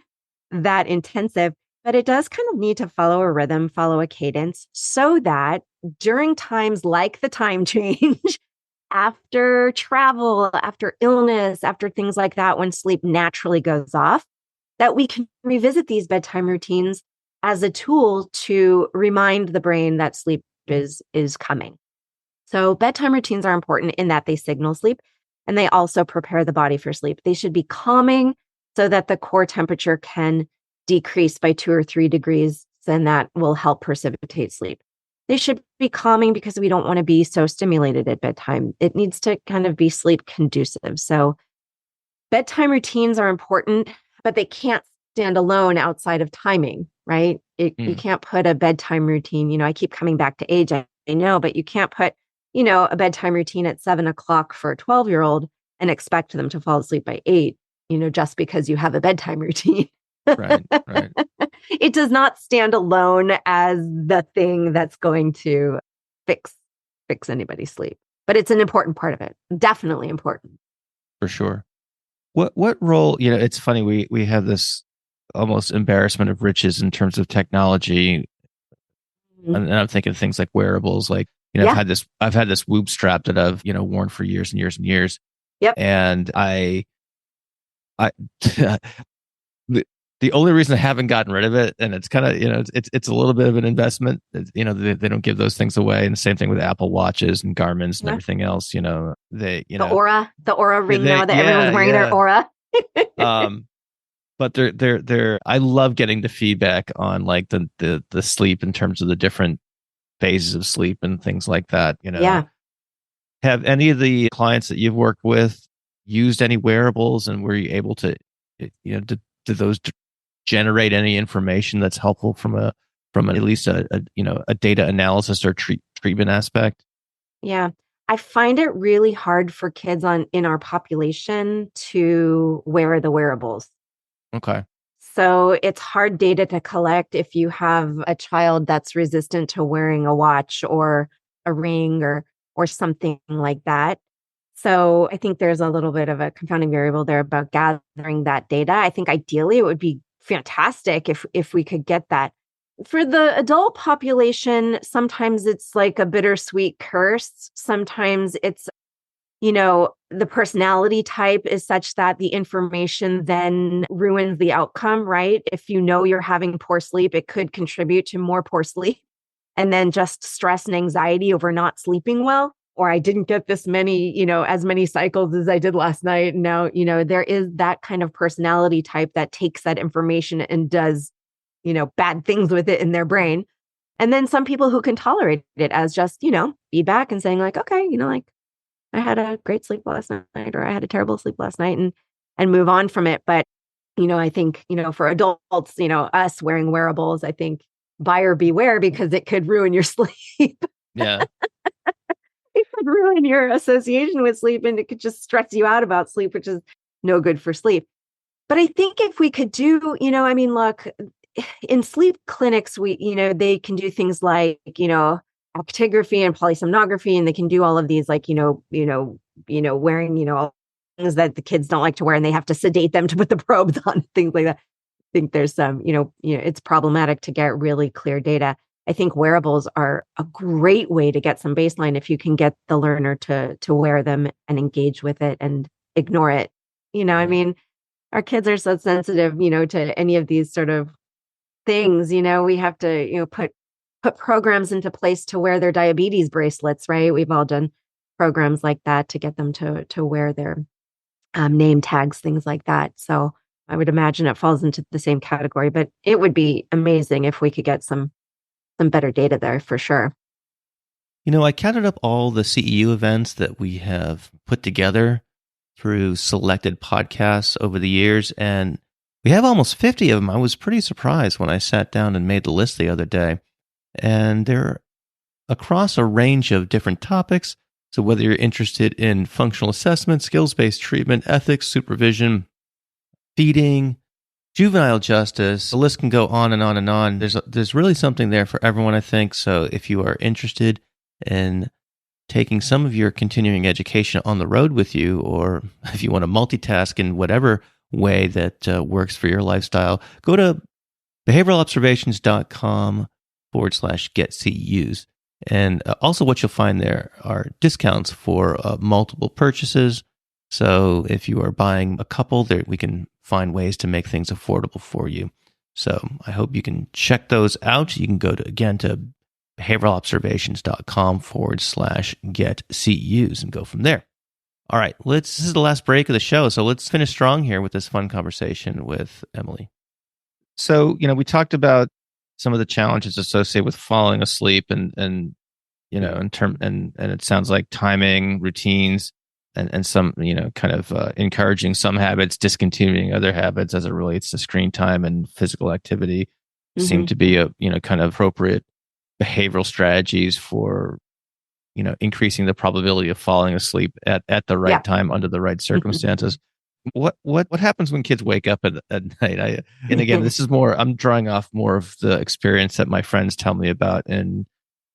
intensive, but it does kind of need to follow a rhythm, follow a cadence, so that during times like the time change, after travel, after illness, after things like that, when sleep naturally goes off, that we can revisit these bedtime routines as a tool to remind the brain that sleep is coming. So bedtime routines are important in that they signal sleep and they also prepare the body for sleep. They should be calming so that the core temperature can decrease by 2 or 3 degrees, and that will help precipitate sleep. They should be calming because we don't want to be so stimulated at bedtime. It needs to kind of be sleep conducive. So bedtime routines are important, but they can't stand alone outside of timing, right? You can't put a bedtime routine, I keep coming back to age, I know, but you can't put, a bedtime routine at 7:00 for a 12-year-old and expect them to fall asleep by 8, just because you have a bedtime routine. Right. It does not stand alone as the thing that's going to fix anybody's sleep, but it's an important part of it. Definitely important. For sure. What role, it's funny, we have this almost embarrassment of riches in terms of technology. And I'm thinking of things like wearables, like, I've had this Whoop strap that I've, worn for years and years and years. Yep. And I the the only reason I haven't gotten rid of it, and it's kind of, it's a little bit of an investment. They don't give those things away, and the same thing with Apple Watches and Garmin's and everything else. The Aura ring now that everyone's wearing their Aura. But they're. I love getting the feedback on like the sleep in terms of the different phases of sleep and things like that. Have any of the clients that you've worked with used any wearables, and were you able to, did those generate any information that's helpful from at least a data analysis or treatment aspect? Yeah. I find it really hard for kids in our population to wear the wearables. Okay. So it's hard data to collect if you have a child that's resistant to wearing a watch or a ring or something like that. So I think there's a little bit of a confounding variable there about gathering that data. I think ideally it would be fantastic if we could get that. For the adult population, sometimes it's like a bittersweet curse. Sometimes it's, the personality type is such that the information then ruins the outcome, right? If you're having poor sleep, it could contribute to more poor sleep. And then just stress and anxiety over not sleeping well, or I didn't get this many, as many cycles as I did last night. And now, there is that kind of personality type that takes that information and does, bad things with it in their brain. And then some people who can tolerate it as just, feedback and saying like, okay, like I had a great sleep last night, or I had a terrible sleep last night, and move on from it. But, I think, for adults, us wearing wearables, I think buyer beware, because it could ruin your sleep. Yeah. It could ruin your association with sleep, and it could just stress you out about sleep, which is no good for sleep. But I think if we could do, look, in sleep clinics, they can do things like, actigraphy and polysomnography, and they can do all of these, like, wearing, all things that the kids don't like to wear, and they have to sedate them to put the probes on, things like that. I think there's some, it's problematic to get really clear data. I think wearables are a great way to get some baseline if you can get the learner to wear them and engage with it and ignore it. Our kids are so sensitive, to any of these sort of things. We have to, put programs into place to wear their diabetes bracelets, right? We've all done programs like that to get them to wear their name tags, things like that. So I would imagine it falls into the same category, but it would be amazing if we could get some better data there for sure. I counted up all the CEU events that we have put together through selected podcasts over the years, and we have almost 50 of them. I was pretty surprised when I sat down and made the list the other day. And they're across a range of different topics. So whether you're interested in functional assessment, skills-based treatment, ethics, supervision, feeding, juvenile justice, the list can go on and on and on. There's really something there for everyone, I think. So if you are interested in taking some of your continuing education on the road with you, or if you want to multitask in whatever way that works for your lifestyle, go to behavioralobservations.com/get CEUs. And also what you'll find there are discounts for multiple purchases. So if you are buying a couple, we can find ways to make things affordable for you. So I hope you can check those out. You can go to behavioralobservations.com/get CEUs and go from there. All right, this is the last break of the show. So let's finish strong here with this fun conversation with Emily. So, we talked about some of the challenges associated with falling asleep and it sounds like timing, routines, and some, kind of encouraging some habits, discontinuing other habits as it relates to screen time and physical activity seem to be kind of appropriate behavioral strategies for, increasing the probability of falling asleep at the right time under the right circumstances. What happens when kids wake up at night? And again, this is I'm drawing off more of the experience that my friends tell me about, and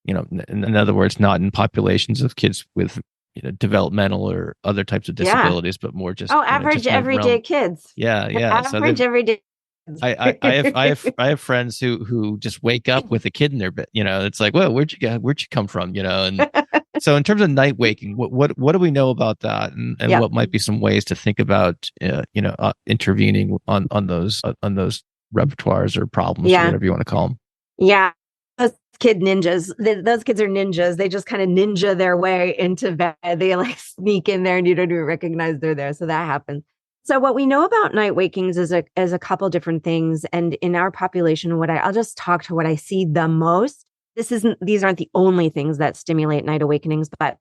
in other words, not in populations of kids with developmental or other types of disabilities, but more just average just everyday kids. Yeah. Average everyday. I have friends who just wake up with a kid in their bed. It's like, well, where'd you come from? And so in terms of night waking, what do we know about that, and what might be some ways to think about intervening on those repertoires or problems or Yeah. whatever you want to call them. Yeah. Those those kids are ninjas. They just kind of ninja their way into bed. They like sneak in there and you don't even recognize they're there. So that happens. So what we know about night wakings is a couple different things. And in our population, I'll just talk to what I see the most. These aren't the only things that stimulate night awakenings, but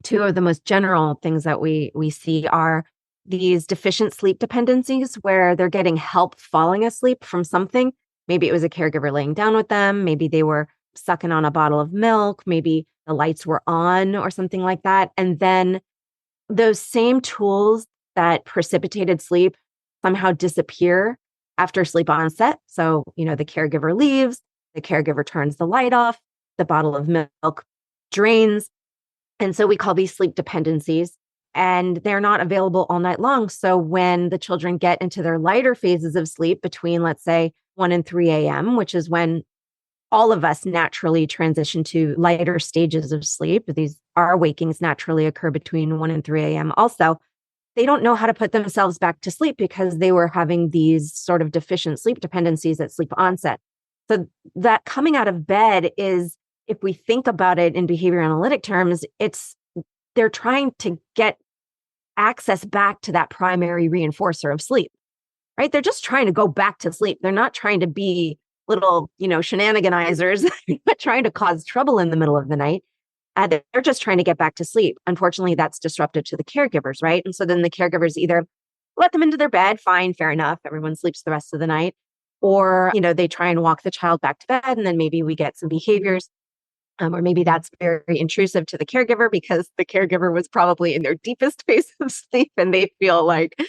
two of the most general things that we see are these deficient sleep dependencies where they're getting help falling asleep from something. Maybe it was a caregiver laying down with them. Maybe they were sucking on a bottle of milk. Maybe the lights were on or something like that. And then those same tools that precipitated sleep somehow disappear after sleep onset. So, the caregiver leaves, the caregiver turns the light off, the bottle of milk drains. And so we call these sleep dependencies, and they're not available all night long. So when the children get into their lighter phases of sleep between, let's say, 1 and 3 a.m., which is when all of us naturally transition to lighter stages of sleep. Our wakings naturally occur between 1 and 3 a.m. Also, they don't know how to put themselves back to sleep because they were having these sort of deficient sleep dependencies at sleep onset. So that coming out of bed is, if we think about it in behavior analytic terms, they're trying to get access back to that primary reinforcer of sleep, right? They're just trying to go back to sleep. They're not trying to be little, shenaniganizers, not trying to cause trouble in the middle of the night. They're just trying to get back to sleep. Unfortunately, that's disruptive to the caregivers, right? And so then the caregivers either let them into their bed, fine, fair enough, everyone sleeps the rest of the night. Or, they try and walk the child back to bed, and then maybe we get some behaviors. Or maybe that's very intrusive to the caregiver because the caregiver was probably in their deepest phase of sleep and they feel like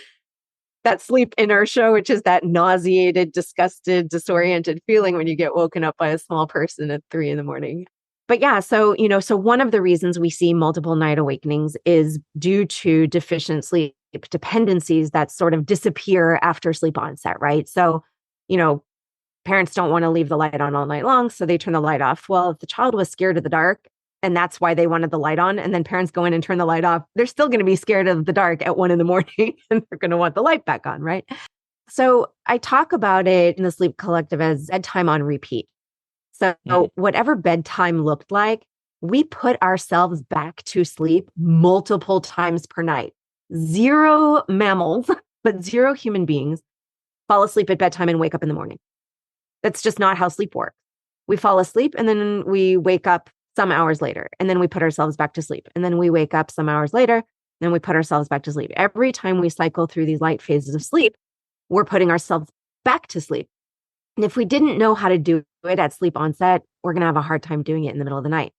that sleep inertia, which is that nauseated, disgusted, disoriented feeling when you get woken up by a small person at 3 a.m. But yeah, so one of the reasons we see multiple night awakenings is due to deficient sleep dependencies that sort of disappear after sleep onset, right? So, parents don't want to leave the light on all night long, so they turn the light off. Well, if the child was scared of the dark and that's why they wanted the light on, and then parents go in and turn the light off, they're still going to be scared of the dark at 1 a.m. and they're going to want the light back on, right? So I talk about it in the Sleep Collective as bedtime on repeat. So whatever bedtime looked like, we put ourselves back to sleep multiple times per night. 0 mammals, but 0 human beings fall asleep at bedtime and wake up in the morning. That's just not how sleep works. We fall asleep and then we wake up some hours later, and then we put ourselves back to sleep. And then we wake up some hours later, and then we put ourselves back to sleep. Every time we cycle through these light phases of sleep, we're putting ourselves back to sleep. And if we didn't know how to do it at sleep onset, we're going to have a hard time doing it in the middle of the night.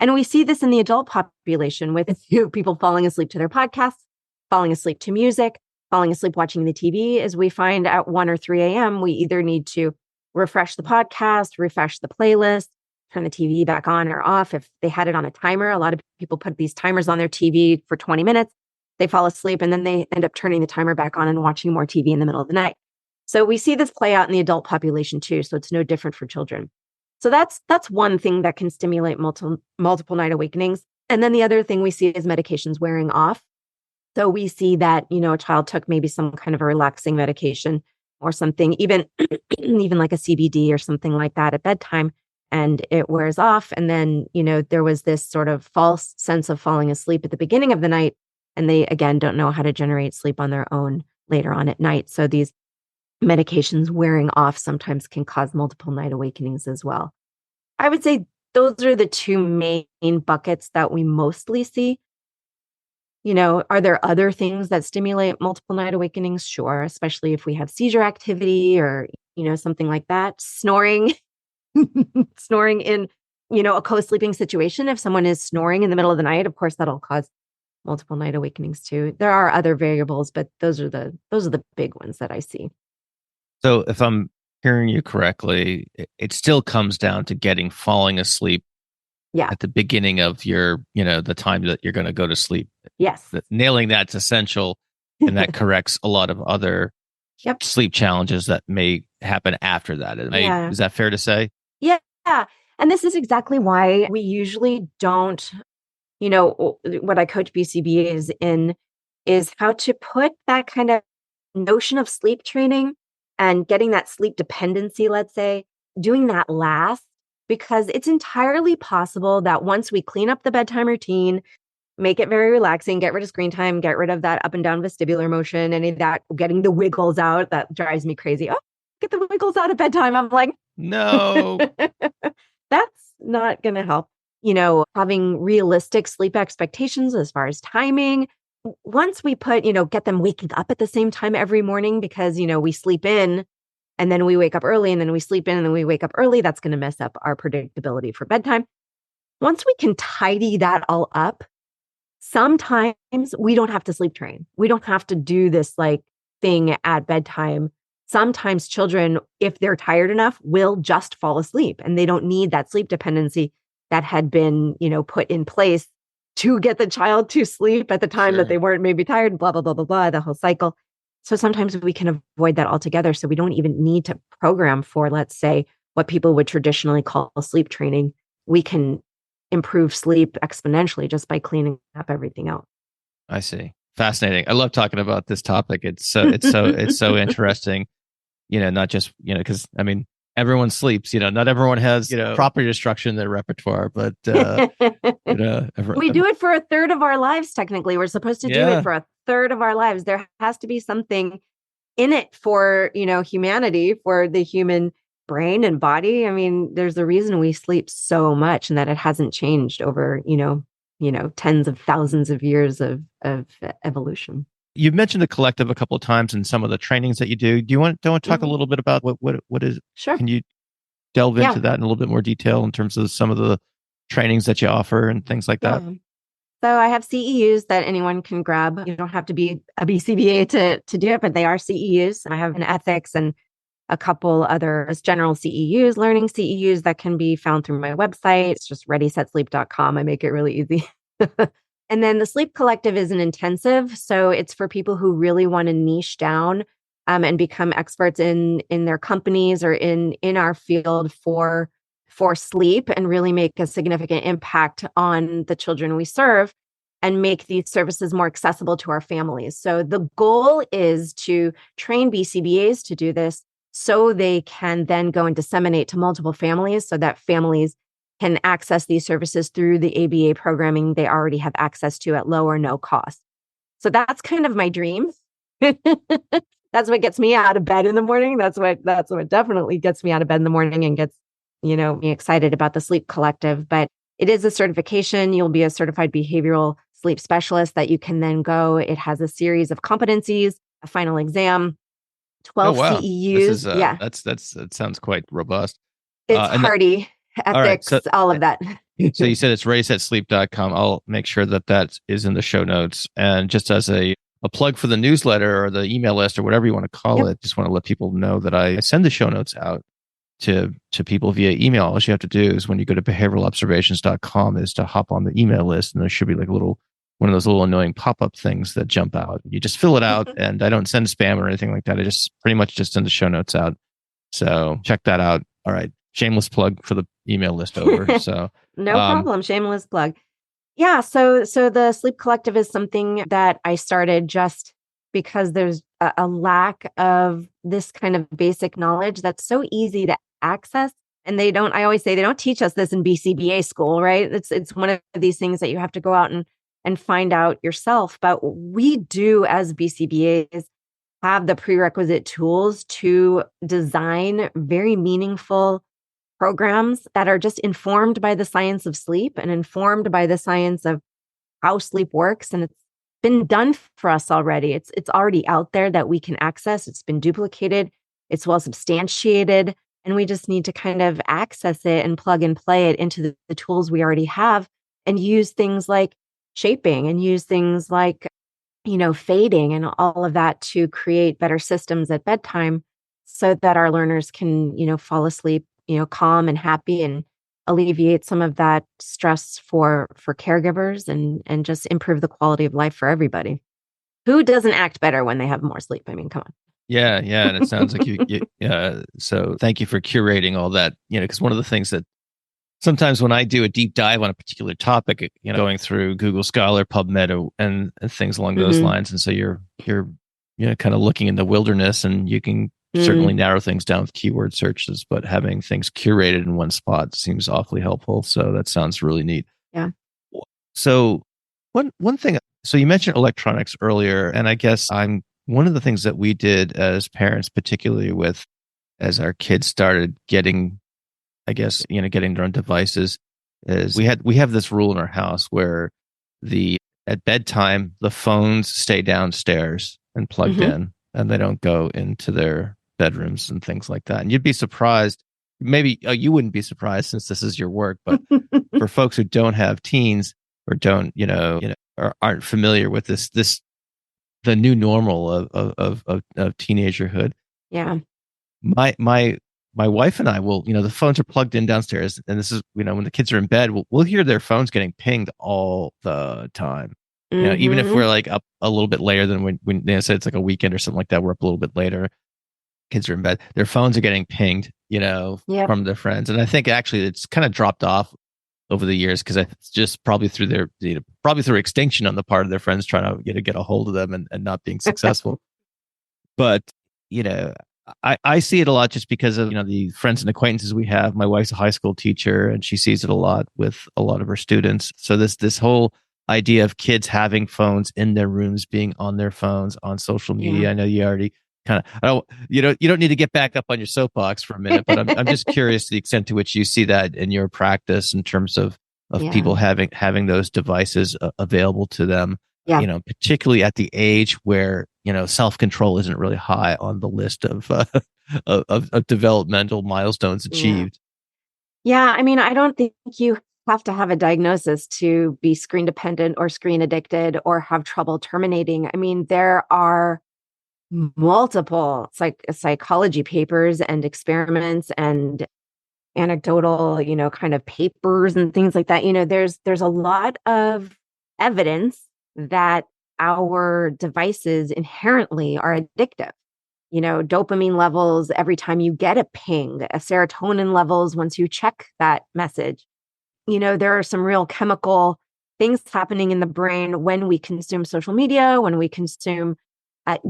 And we see this in the adult population with people falling asleep to their podcasts, falling asleep to music, falling asleep watching the TV. As we find at 1 or 3 a.m., we either need to refresh the podcast, refresh the playlist, turn the TV back on or off. If they had it on a timer, a lot of people put these timers on their TV for 20 minutes. They fall asleep and then they end up turning the timer back on and watching more TV in the middle of the night. So we see this play out in the adult population too. So it's no different for children. So that's one thing that can stimulate multiple night awakenings. And then the other thing we see is medications wearing off. So we see that, a child took maybe some kind of a relaxing medication or something, even like a CBD or something like that at bedtime, and it wears off. And then, there was this sort of false sense of falling asleep at the beginning of the night. And they, again, don't know how to generate sleep on their own later on at night. So these medications wearing off sometimes can cause multiple night awakenings as well. I would say those are the 2 main buckets that we mostly see. Are there other things that stimulate multiple night awakenings? Sure, especially if we have seizure activity or, something like that. Snoring, snoring in, a co-sleeping situation. If someone is snoring in the middle of the night, of course, that'll cause multiple night awakenings too. There are other variables, but those are the big ones that I see. So if I'm hearing you correctly, it still comes down to falling asleep at the beginning of your, the time that you're going to go to sleep. Yes. Nailing that's essential. And that corrects a lot of other sleep challenges that may happen after that. Is that fair to say? Yeah. And this is exactly why we usually don't, what I coach BCBAs in is how to put that kind of notion of sleep training and getting that sleep dependency, let's say, doing that last, because it's entirely possible that once we clean up the bedtime routine, make it very relaxing, get rid of screen time, get rid of that up and down vestibular motion, any of that, getting the wiggles out, that drives me crazy. Oh, get the wiggles out at bedtime. I'm like, no, that's not going to help. Having realistic sleep expectations as far as timing. Once we put, get them waking up at the same time every morning, because, we sleep in and then we wake up early, and then we sleep in and then we wake up early, that's going to mess up our predictability for bedtime. Once we can tidy that all up, sometimes we don't have to sleep train. We don't have to do this thing at bedtime. Sometimes children, if they're tired enough, will just fall asleep, and they don't need that sleep dependency that had been, put in place to get the child to sleep at the time that they weren't maybe tired, blah, blah, blah, blah, blah, the whole cycle. So sometimes we can avoid that altogether. So we don't even need to program for, let's say, what people would traditionally call sleep training. We can improve sleep exponentially just by cleaning up everything else. I see. Fascinating. I love talking about this topic. It's so interesting. Not just, because everyone sleeps, not everyone has, proper instruction in their repertoire, but, we do it for a third of our lives. Technically, we're supposed to do it for a third of our lives. There has to be something in it for, humanity, for the human brain and body. There's a reason we sleep so much, and that it hasn't changed over, tens of thousands of years of evolution. You've mentioned the collective a couple of times in some of the trainings that you do. Do you want to talk a little bit about what is? Sure. Can you delve into that in a little bit more detail in terms of some of the trainings that you offer and things like that? So I have CEUs that anyone can grab. You don't have to be a BCBA to do it, but they are CEUs. I have an ethics and a couple other general CEUs, learning CEUs that can be found through my website. It's just readysetSleep.com. I make it really easy. And then the Sleep Collective is an intensive. So it's for people who really want to niche down and become experts in their companies or in our field for sleep, and really make a significant impact on the children we serve and make these services more accessible to our families. So the goal is to train BCBAs to do this so they can then go and disseminate to multiple families, so that families can access these services through the ABA programming they already have access to at low or no cost. So that's kind of my dream. That's what gets me out of bed in the morning. That's what definitely gets me out of bed in the morning and gets, me excited about the Sleep Collective. But it is a certification. You'll be a certified behavioral sleep specialist that you can then go. It has a series of competencies, a final exam, 12 CEUs. That sounds quite robust. It's hardy. Ethics, all of that. So you said it's readysetSleep.com. I'll make sure that is in the show notes. And just as a plug for the newsletter or the email list or whatever you want to call it, just want to let people know that I send the show notes out to people via email. All you have to do is, when you go to behavioralobservations.com, is to hop on the email list, and there should be one of those little annoying pop-up things that jump out. You just fill it out, and I don't send spam or anything like that. I just pretty much just send the show notes out. So check that out. All right. Shameless plug for the email list over. So no problem. Shameless plug. Yeah. So the Sleep Collective is something that I started just because there's a lack of this kind of basic knowledge that's so easy to access. And I always say they don't teach us this in BCBA school, right? It's one of these things that you have to go out and find out yourself. But we do, as BCBAs, have the prerequisite tools to design very meaningful programs that are just informed by the science of sleep and informed by the science of how sleep works. And it's been done for us already. It's already out there that we can access. It's been duplicated. It's well substantiated. And we just need to kind of access it and plug and play it into the tools we already have, and use things like shaping, and use things like, fading, and all of that to create better systems at bedtime, so that our learners can, fall asleep, calm and happy, and alleviate some of that stress for caregivers, and just improve the quality of life for everybody. Who doesn't act better when they have more sleep? Come on. Yeah. And it sounds like you so thank you for curating all that, because one of the things that sometimes when I do a deep dive on a particular topic, going through Google Scholar, PubMed, and things along those lines. And so you're kind of looking in the wilderness, and you can certainly narrow things down with keyword searches, but having things curated in one spot seems awfully helpful. So that sounds really neat. Yeah. So one thing, so you mentioned electronics earlier, and I guess one of the things that we did as parents, particularly as our kids started getting, I guess, getting their own devices, is we have this rule in our house where at bedtime, the phones stay downstairs and plugged in, and they don't go into their bedrooms and things like that. And you'd be surprised, maybe you wouldn't be surprised since this is your work, but for folks who don't have teens or don't, or aren't familiar with the new normal of teenagerhood. Yeah. My wife and I will, the phones are plugged in downstairs, and this is, when the kids are in bed, we'll hear their phones getting pinged all the time. Even if we're like up a little bit later than when they say it's like a weekend or something like that, we're up a little bit later. Kids are in bed, their phones are getting pinged, from their friends. And I think actually it's kind of dropped off over the years because it's just probably through through extinction on the part of their friends trying to get a hold of them and not being successful. But, I see it a lot just because of, the friends and acquaintances we have. My wife's a high school teacher and she sees it a lot with a lot of her students. So this whole idea of kids having phones in their rooms, being on their phones, on social media. I know you already you don't need to get back up on your soapbox for a minute, but I'm just curious the extent to which you see that in your practice in terms of people having those devices available to them. Particularly at the age where, self-control isn't really high on the list of developmental milestones achieved. Yeah. I mean, I don't think you have to have a diagnosis to be screen dependent or screen addicted or have trouble terminating. I mean, there are multiple psychology papers and experiments and anecdotal, kind of papers and things like that. There's a lot of evidence that our devices inherently are addictive. Dopamine levels every time you get a ping, serotonin levels once you check that message. There are some real chemical things happening in the brain when we consume social media, when we consume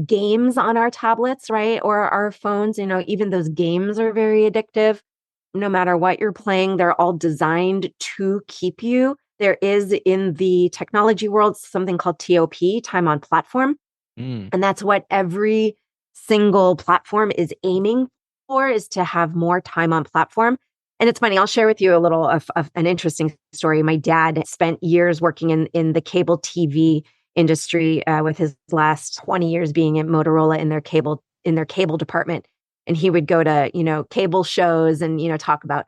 games on our tablets, right? Or our phones. Even those games are very addictive. No matter what you're playing, they're all designed to keep you. There is in the technology world something called TOP, time on platform. And that's what every single platform is aiming for, is to have more time on platform. And it's funny, I'll share with you a little of an interesting story. My dad spent years working in the cable TV industry with his last 20 years being at Motorola in their cable department. And he would go to, cable shows and, talk about,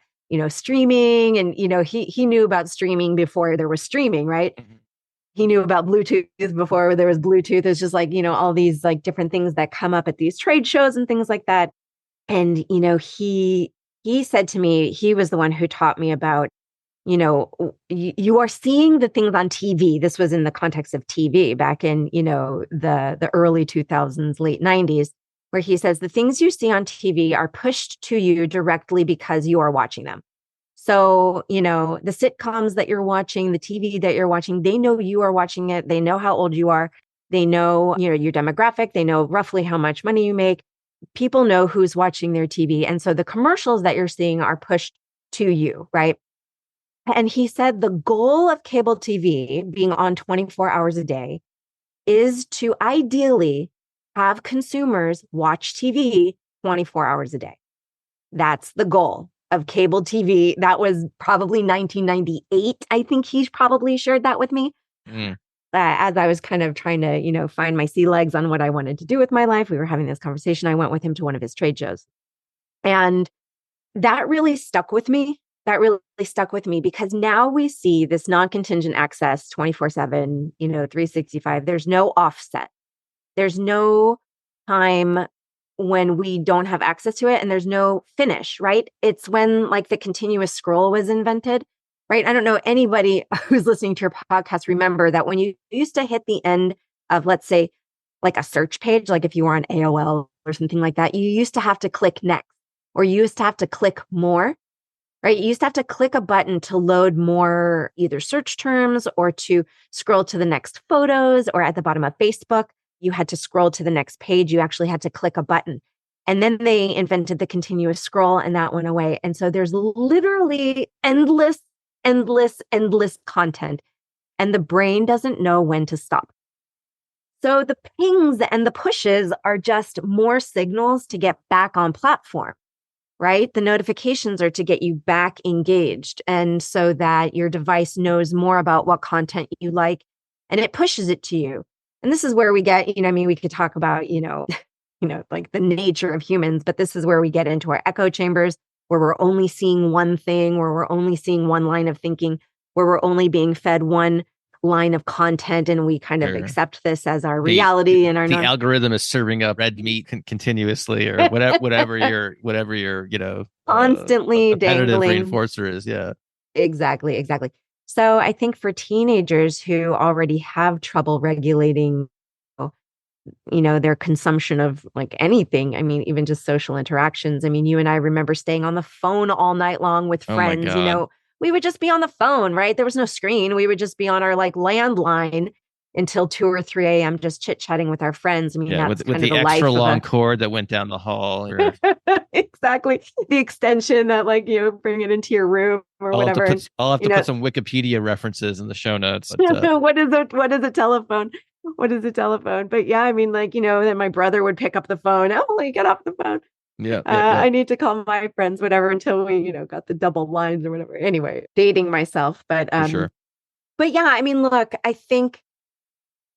streaming. And, he knew about streaming before there was streaming, right? Mm-hmm. He knew about Bluetooth before there was Bluetooth. It's just like, all these like different things that come up at these trade shows and things like that. And, he said to me, he was the one who taught me about, you are seeing the things on TV. This was in the context of TV back in, the early 2000s, late 90s, where he says the things you see on TV are pushed to you directly because you are watching them. So, the sitcoms that you're watching, the TV that you're watching, they know you are watching it. They know how old you are. They know, your demographic. They know roughly how much money you make. People know who's watching their TV. And so the commercials that you're seeing are pushed to you, right? And he said the goal of cable TV being on 24 hours a day is to ideally have consumers watch TV 24 hours a day. That's the goal of cable TV. That was probably 1998. I think he probably shared that with me. As I was kind of trying to, find my sea legs on what I wanted to do with my life. We were having this conversation. I went with him to one of his trade shows. And that really stuck with me. Because now we see this non-contingent access 24/7, 365. There's no offset. There's no time when we don't have access to it, and there's no finish, right? It's when like the continuous scroll was invented, right? I don't know anybody who's listening to your podcast remember that when you used to hit the end of, let's say, like a search page, like if you were on AOL or something like that, you used to have to click next, or you used to have to click more, right? You used to have to click a button to load more either search terms or to scroll to the next photos, or at the bottom of Facebook, you had to scroll to the next page. You actually had to click a button. And then they invented the continuous scroll and that went away. And so there's literally endless content. And the brain doesn't know when to stop. So the pings and the pushes are just more signals to get back on platform, right? The notifications are to get you back engaged. And so that your device knows more about what content you like and it pushes it to you. And this is where we get, we could talk about, like the nature of humans, but this is where we get into our echo chambers, where we're only seeing one thing, where we're only seeing one line of thinking, where we're only being fed one line of content, and we kind of accept this as our reality and our the algorithm is serving up red meat continuously, or whatever your constantly dangling reinforcer is. Yeah, exactly. So I think for teenagers who already have trouble regulating their consumption of like anything, I mean, even just social interactions, I mean, you and I remember staying on the phone all night long with friends. We would just be on the phone, right? There was no screen. We would just be on our like landline until 2 or 3 a.m. just chit-chatting with our friends. I mean, that's with the extra long cord that went down the hall. Exactly. The extension that bring it into your room or whatever. I'll have to put some Wikipedia references in the show notes. But, what is a telephone? What is a telephone? But yeah, I mean, then my brother would pick up the phone. Emily, get off the phone. Yeah. I need to call my friends, whatever, until we, got the double lines or whatever. Anyway, dating myself, but For sure. But yeah, I mean, look, I think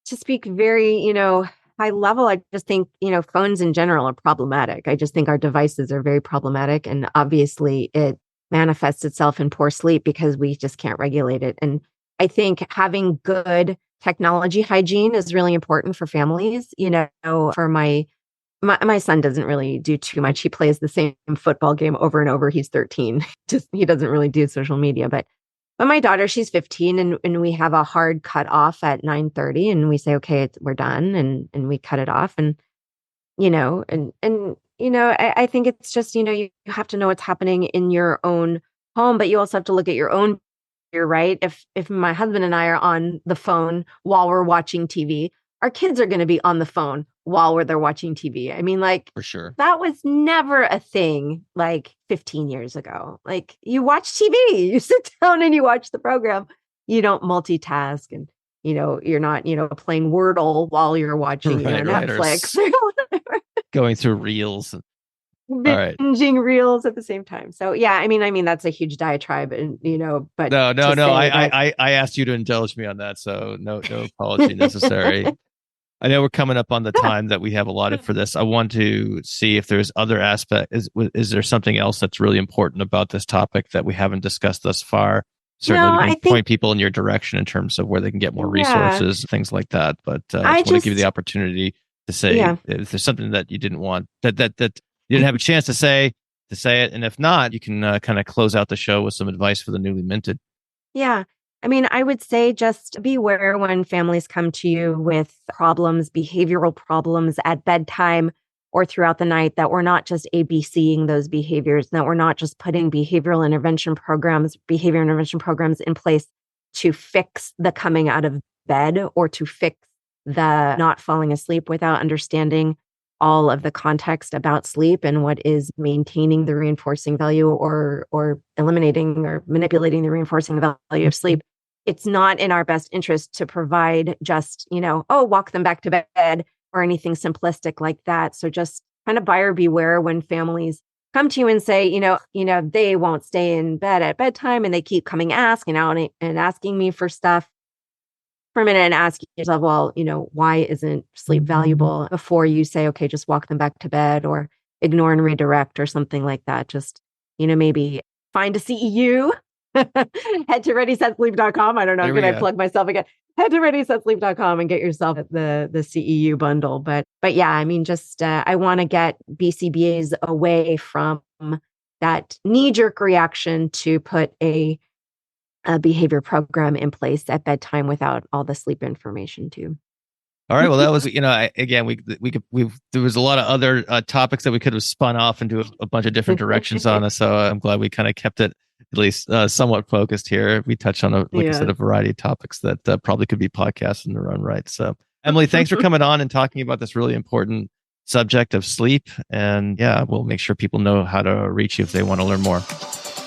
to speak very, high level, I just think, phones in general are problematic. I just think our devices are very problematic, and obviously it manifests itself in poor sleep because we just can't regulate it. And I think having good technology hygiene is really important for families. For my son doesn't really do too much. He plays the same football game over and over. He's 13. He doesn't really do social media. But my daughter, she's 15, and we have a hard cut off at 9:30, and we say, okay, we're done, and we cut it off. And I think it's just you have to know what's happening in your own home, but you also have to look at your own. You're right. If my husband and I are on the phone while we're watching TV, our kids are going to be on the phone while they're watching TV. I mean, for sure, that was never a thing 15 years ago. You watch TV, you sit down and you watch the program. You don't multitask, and you're not playing Wordle while you're watching Netflix or whatever. Going through reels. Binging reels at the same time. So yeah, I mean that's a huge diatribe, and but no. I asked you to indulge me on that, so no apology necessary. I know we're coming up on the time that we have allotted for this. I want to see if there's other aspects. Is there something else that's really important about this topic that we haven't discussed thus far? Certainly, we can point people in your direction in terms of where they can get more resources, things like that. But I just want to give you the opportunity to say if there's something that you didn't want, that you didn't have a chance to say it. And if not, you can kind of close out the show with some advice for the newly minted. Yeah. I mean, I would say just beware when families come to you with problems, behavioral problems at bedtime or throughout the night, that we're not just ABCing those behaviors, that we're not just putting behavior intervention programs in place to fix the coming out of bed or to fix the not falling asleep, without understanding all of the context about sleep and what is maintaining the reinforcing value or eliminating or manipulating the reinforcing value of sleep. It's not in our best interest to provide just, walk them back to bed or anything simplistic like that. So just kind of buyer beware when families come to you and say, they won't stay in bed at bedtime and they keep coming asking me for stuff. For a minute and ask yourself, well, why isn't sleep valuable, before you say, okay, just walk them back to bed or ignore and redirect or something like that. Just, maybe find a CEU, head to readysetsleep.com. I don't know. Can I plug myself again? Head to readysetsleep.com and get yourself the CEU bundle. But yeah, I mean, just I want to get BCBAs away from that knee-jerk reaction to put a behavior program in place at bedtime without all the sleep information too. All right. Well, that was, there was a lot of other topics that we could have spun off into a bunch of different directions on us. So I'm glad we kind of kept it at least somewhat focused here. We touched on, I said, a variety of topics that probably could be podcasts in their own right. So Emily, thanks for coming on and talking about this really important subject of sleep. And yeah, we'll make sure people know how to reach you if they want to learn more.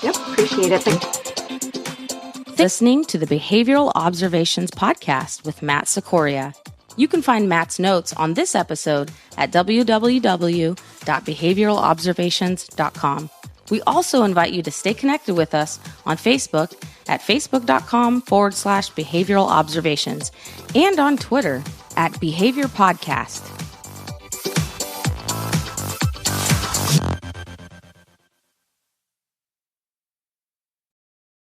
Yep, appreciate it. Thanks. Listening to the Behavioral Observations podcast with Matt Sikoria. You can find Matt's notes on this episode at www.behavioralobservations.com. We also invite you to stay connected with us on Facebook at facebook.com/behavioral observations and on Twitter at Behavior Podcast.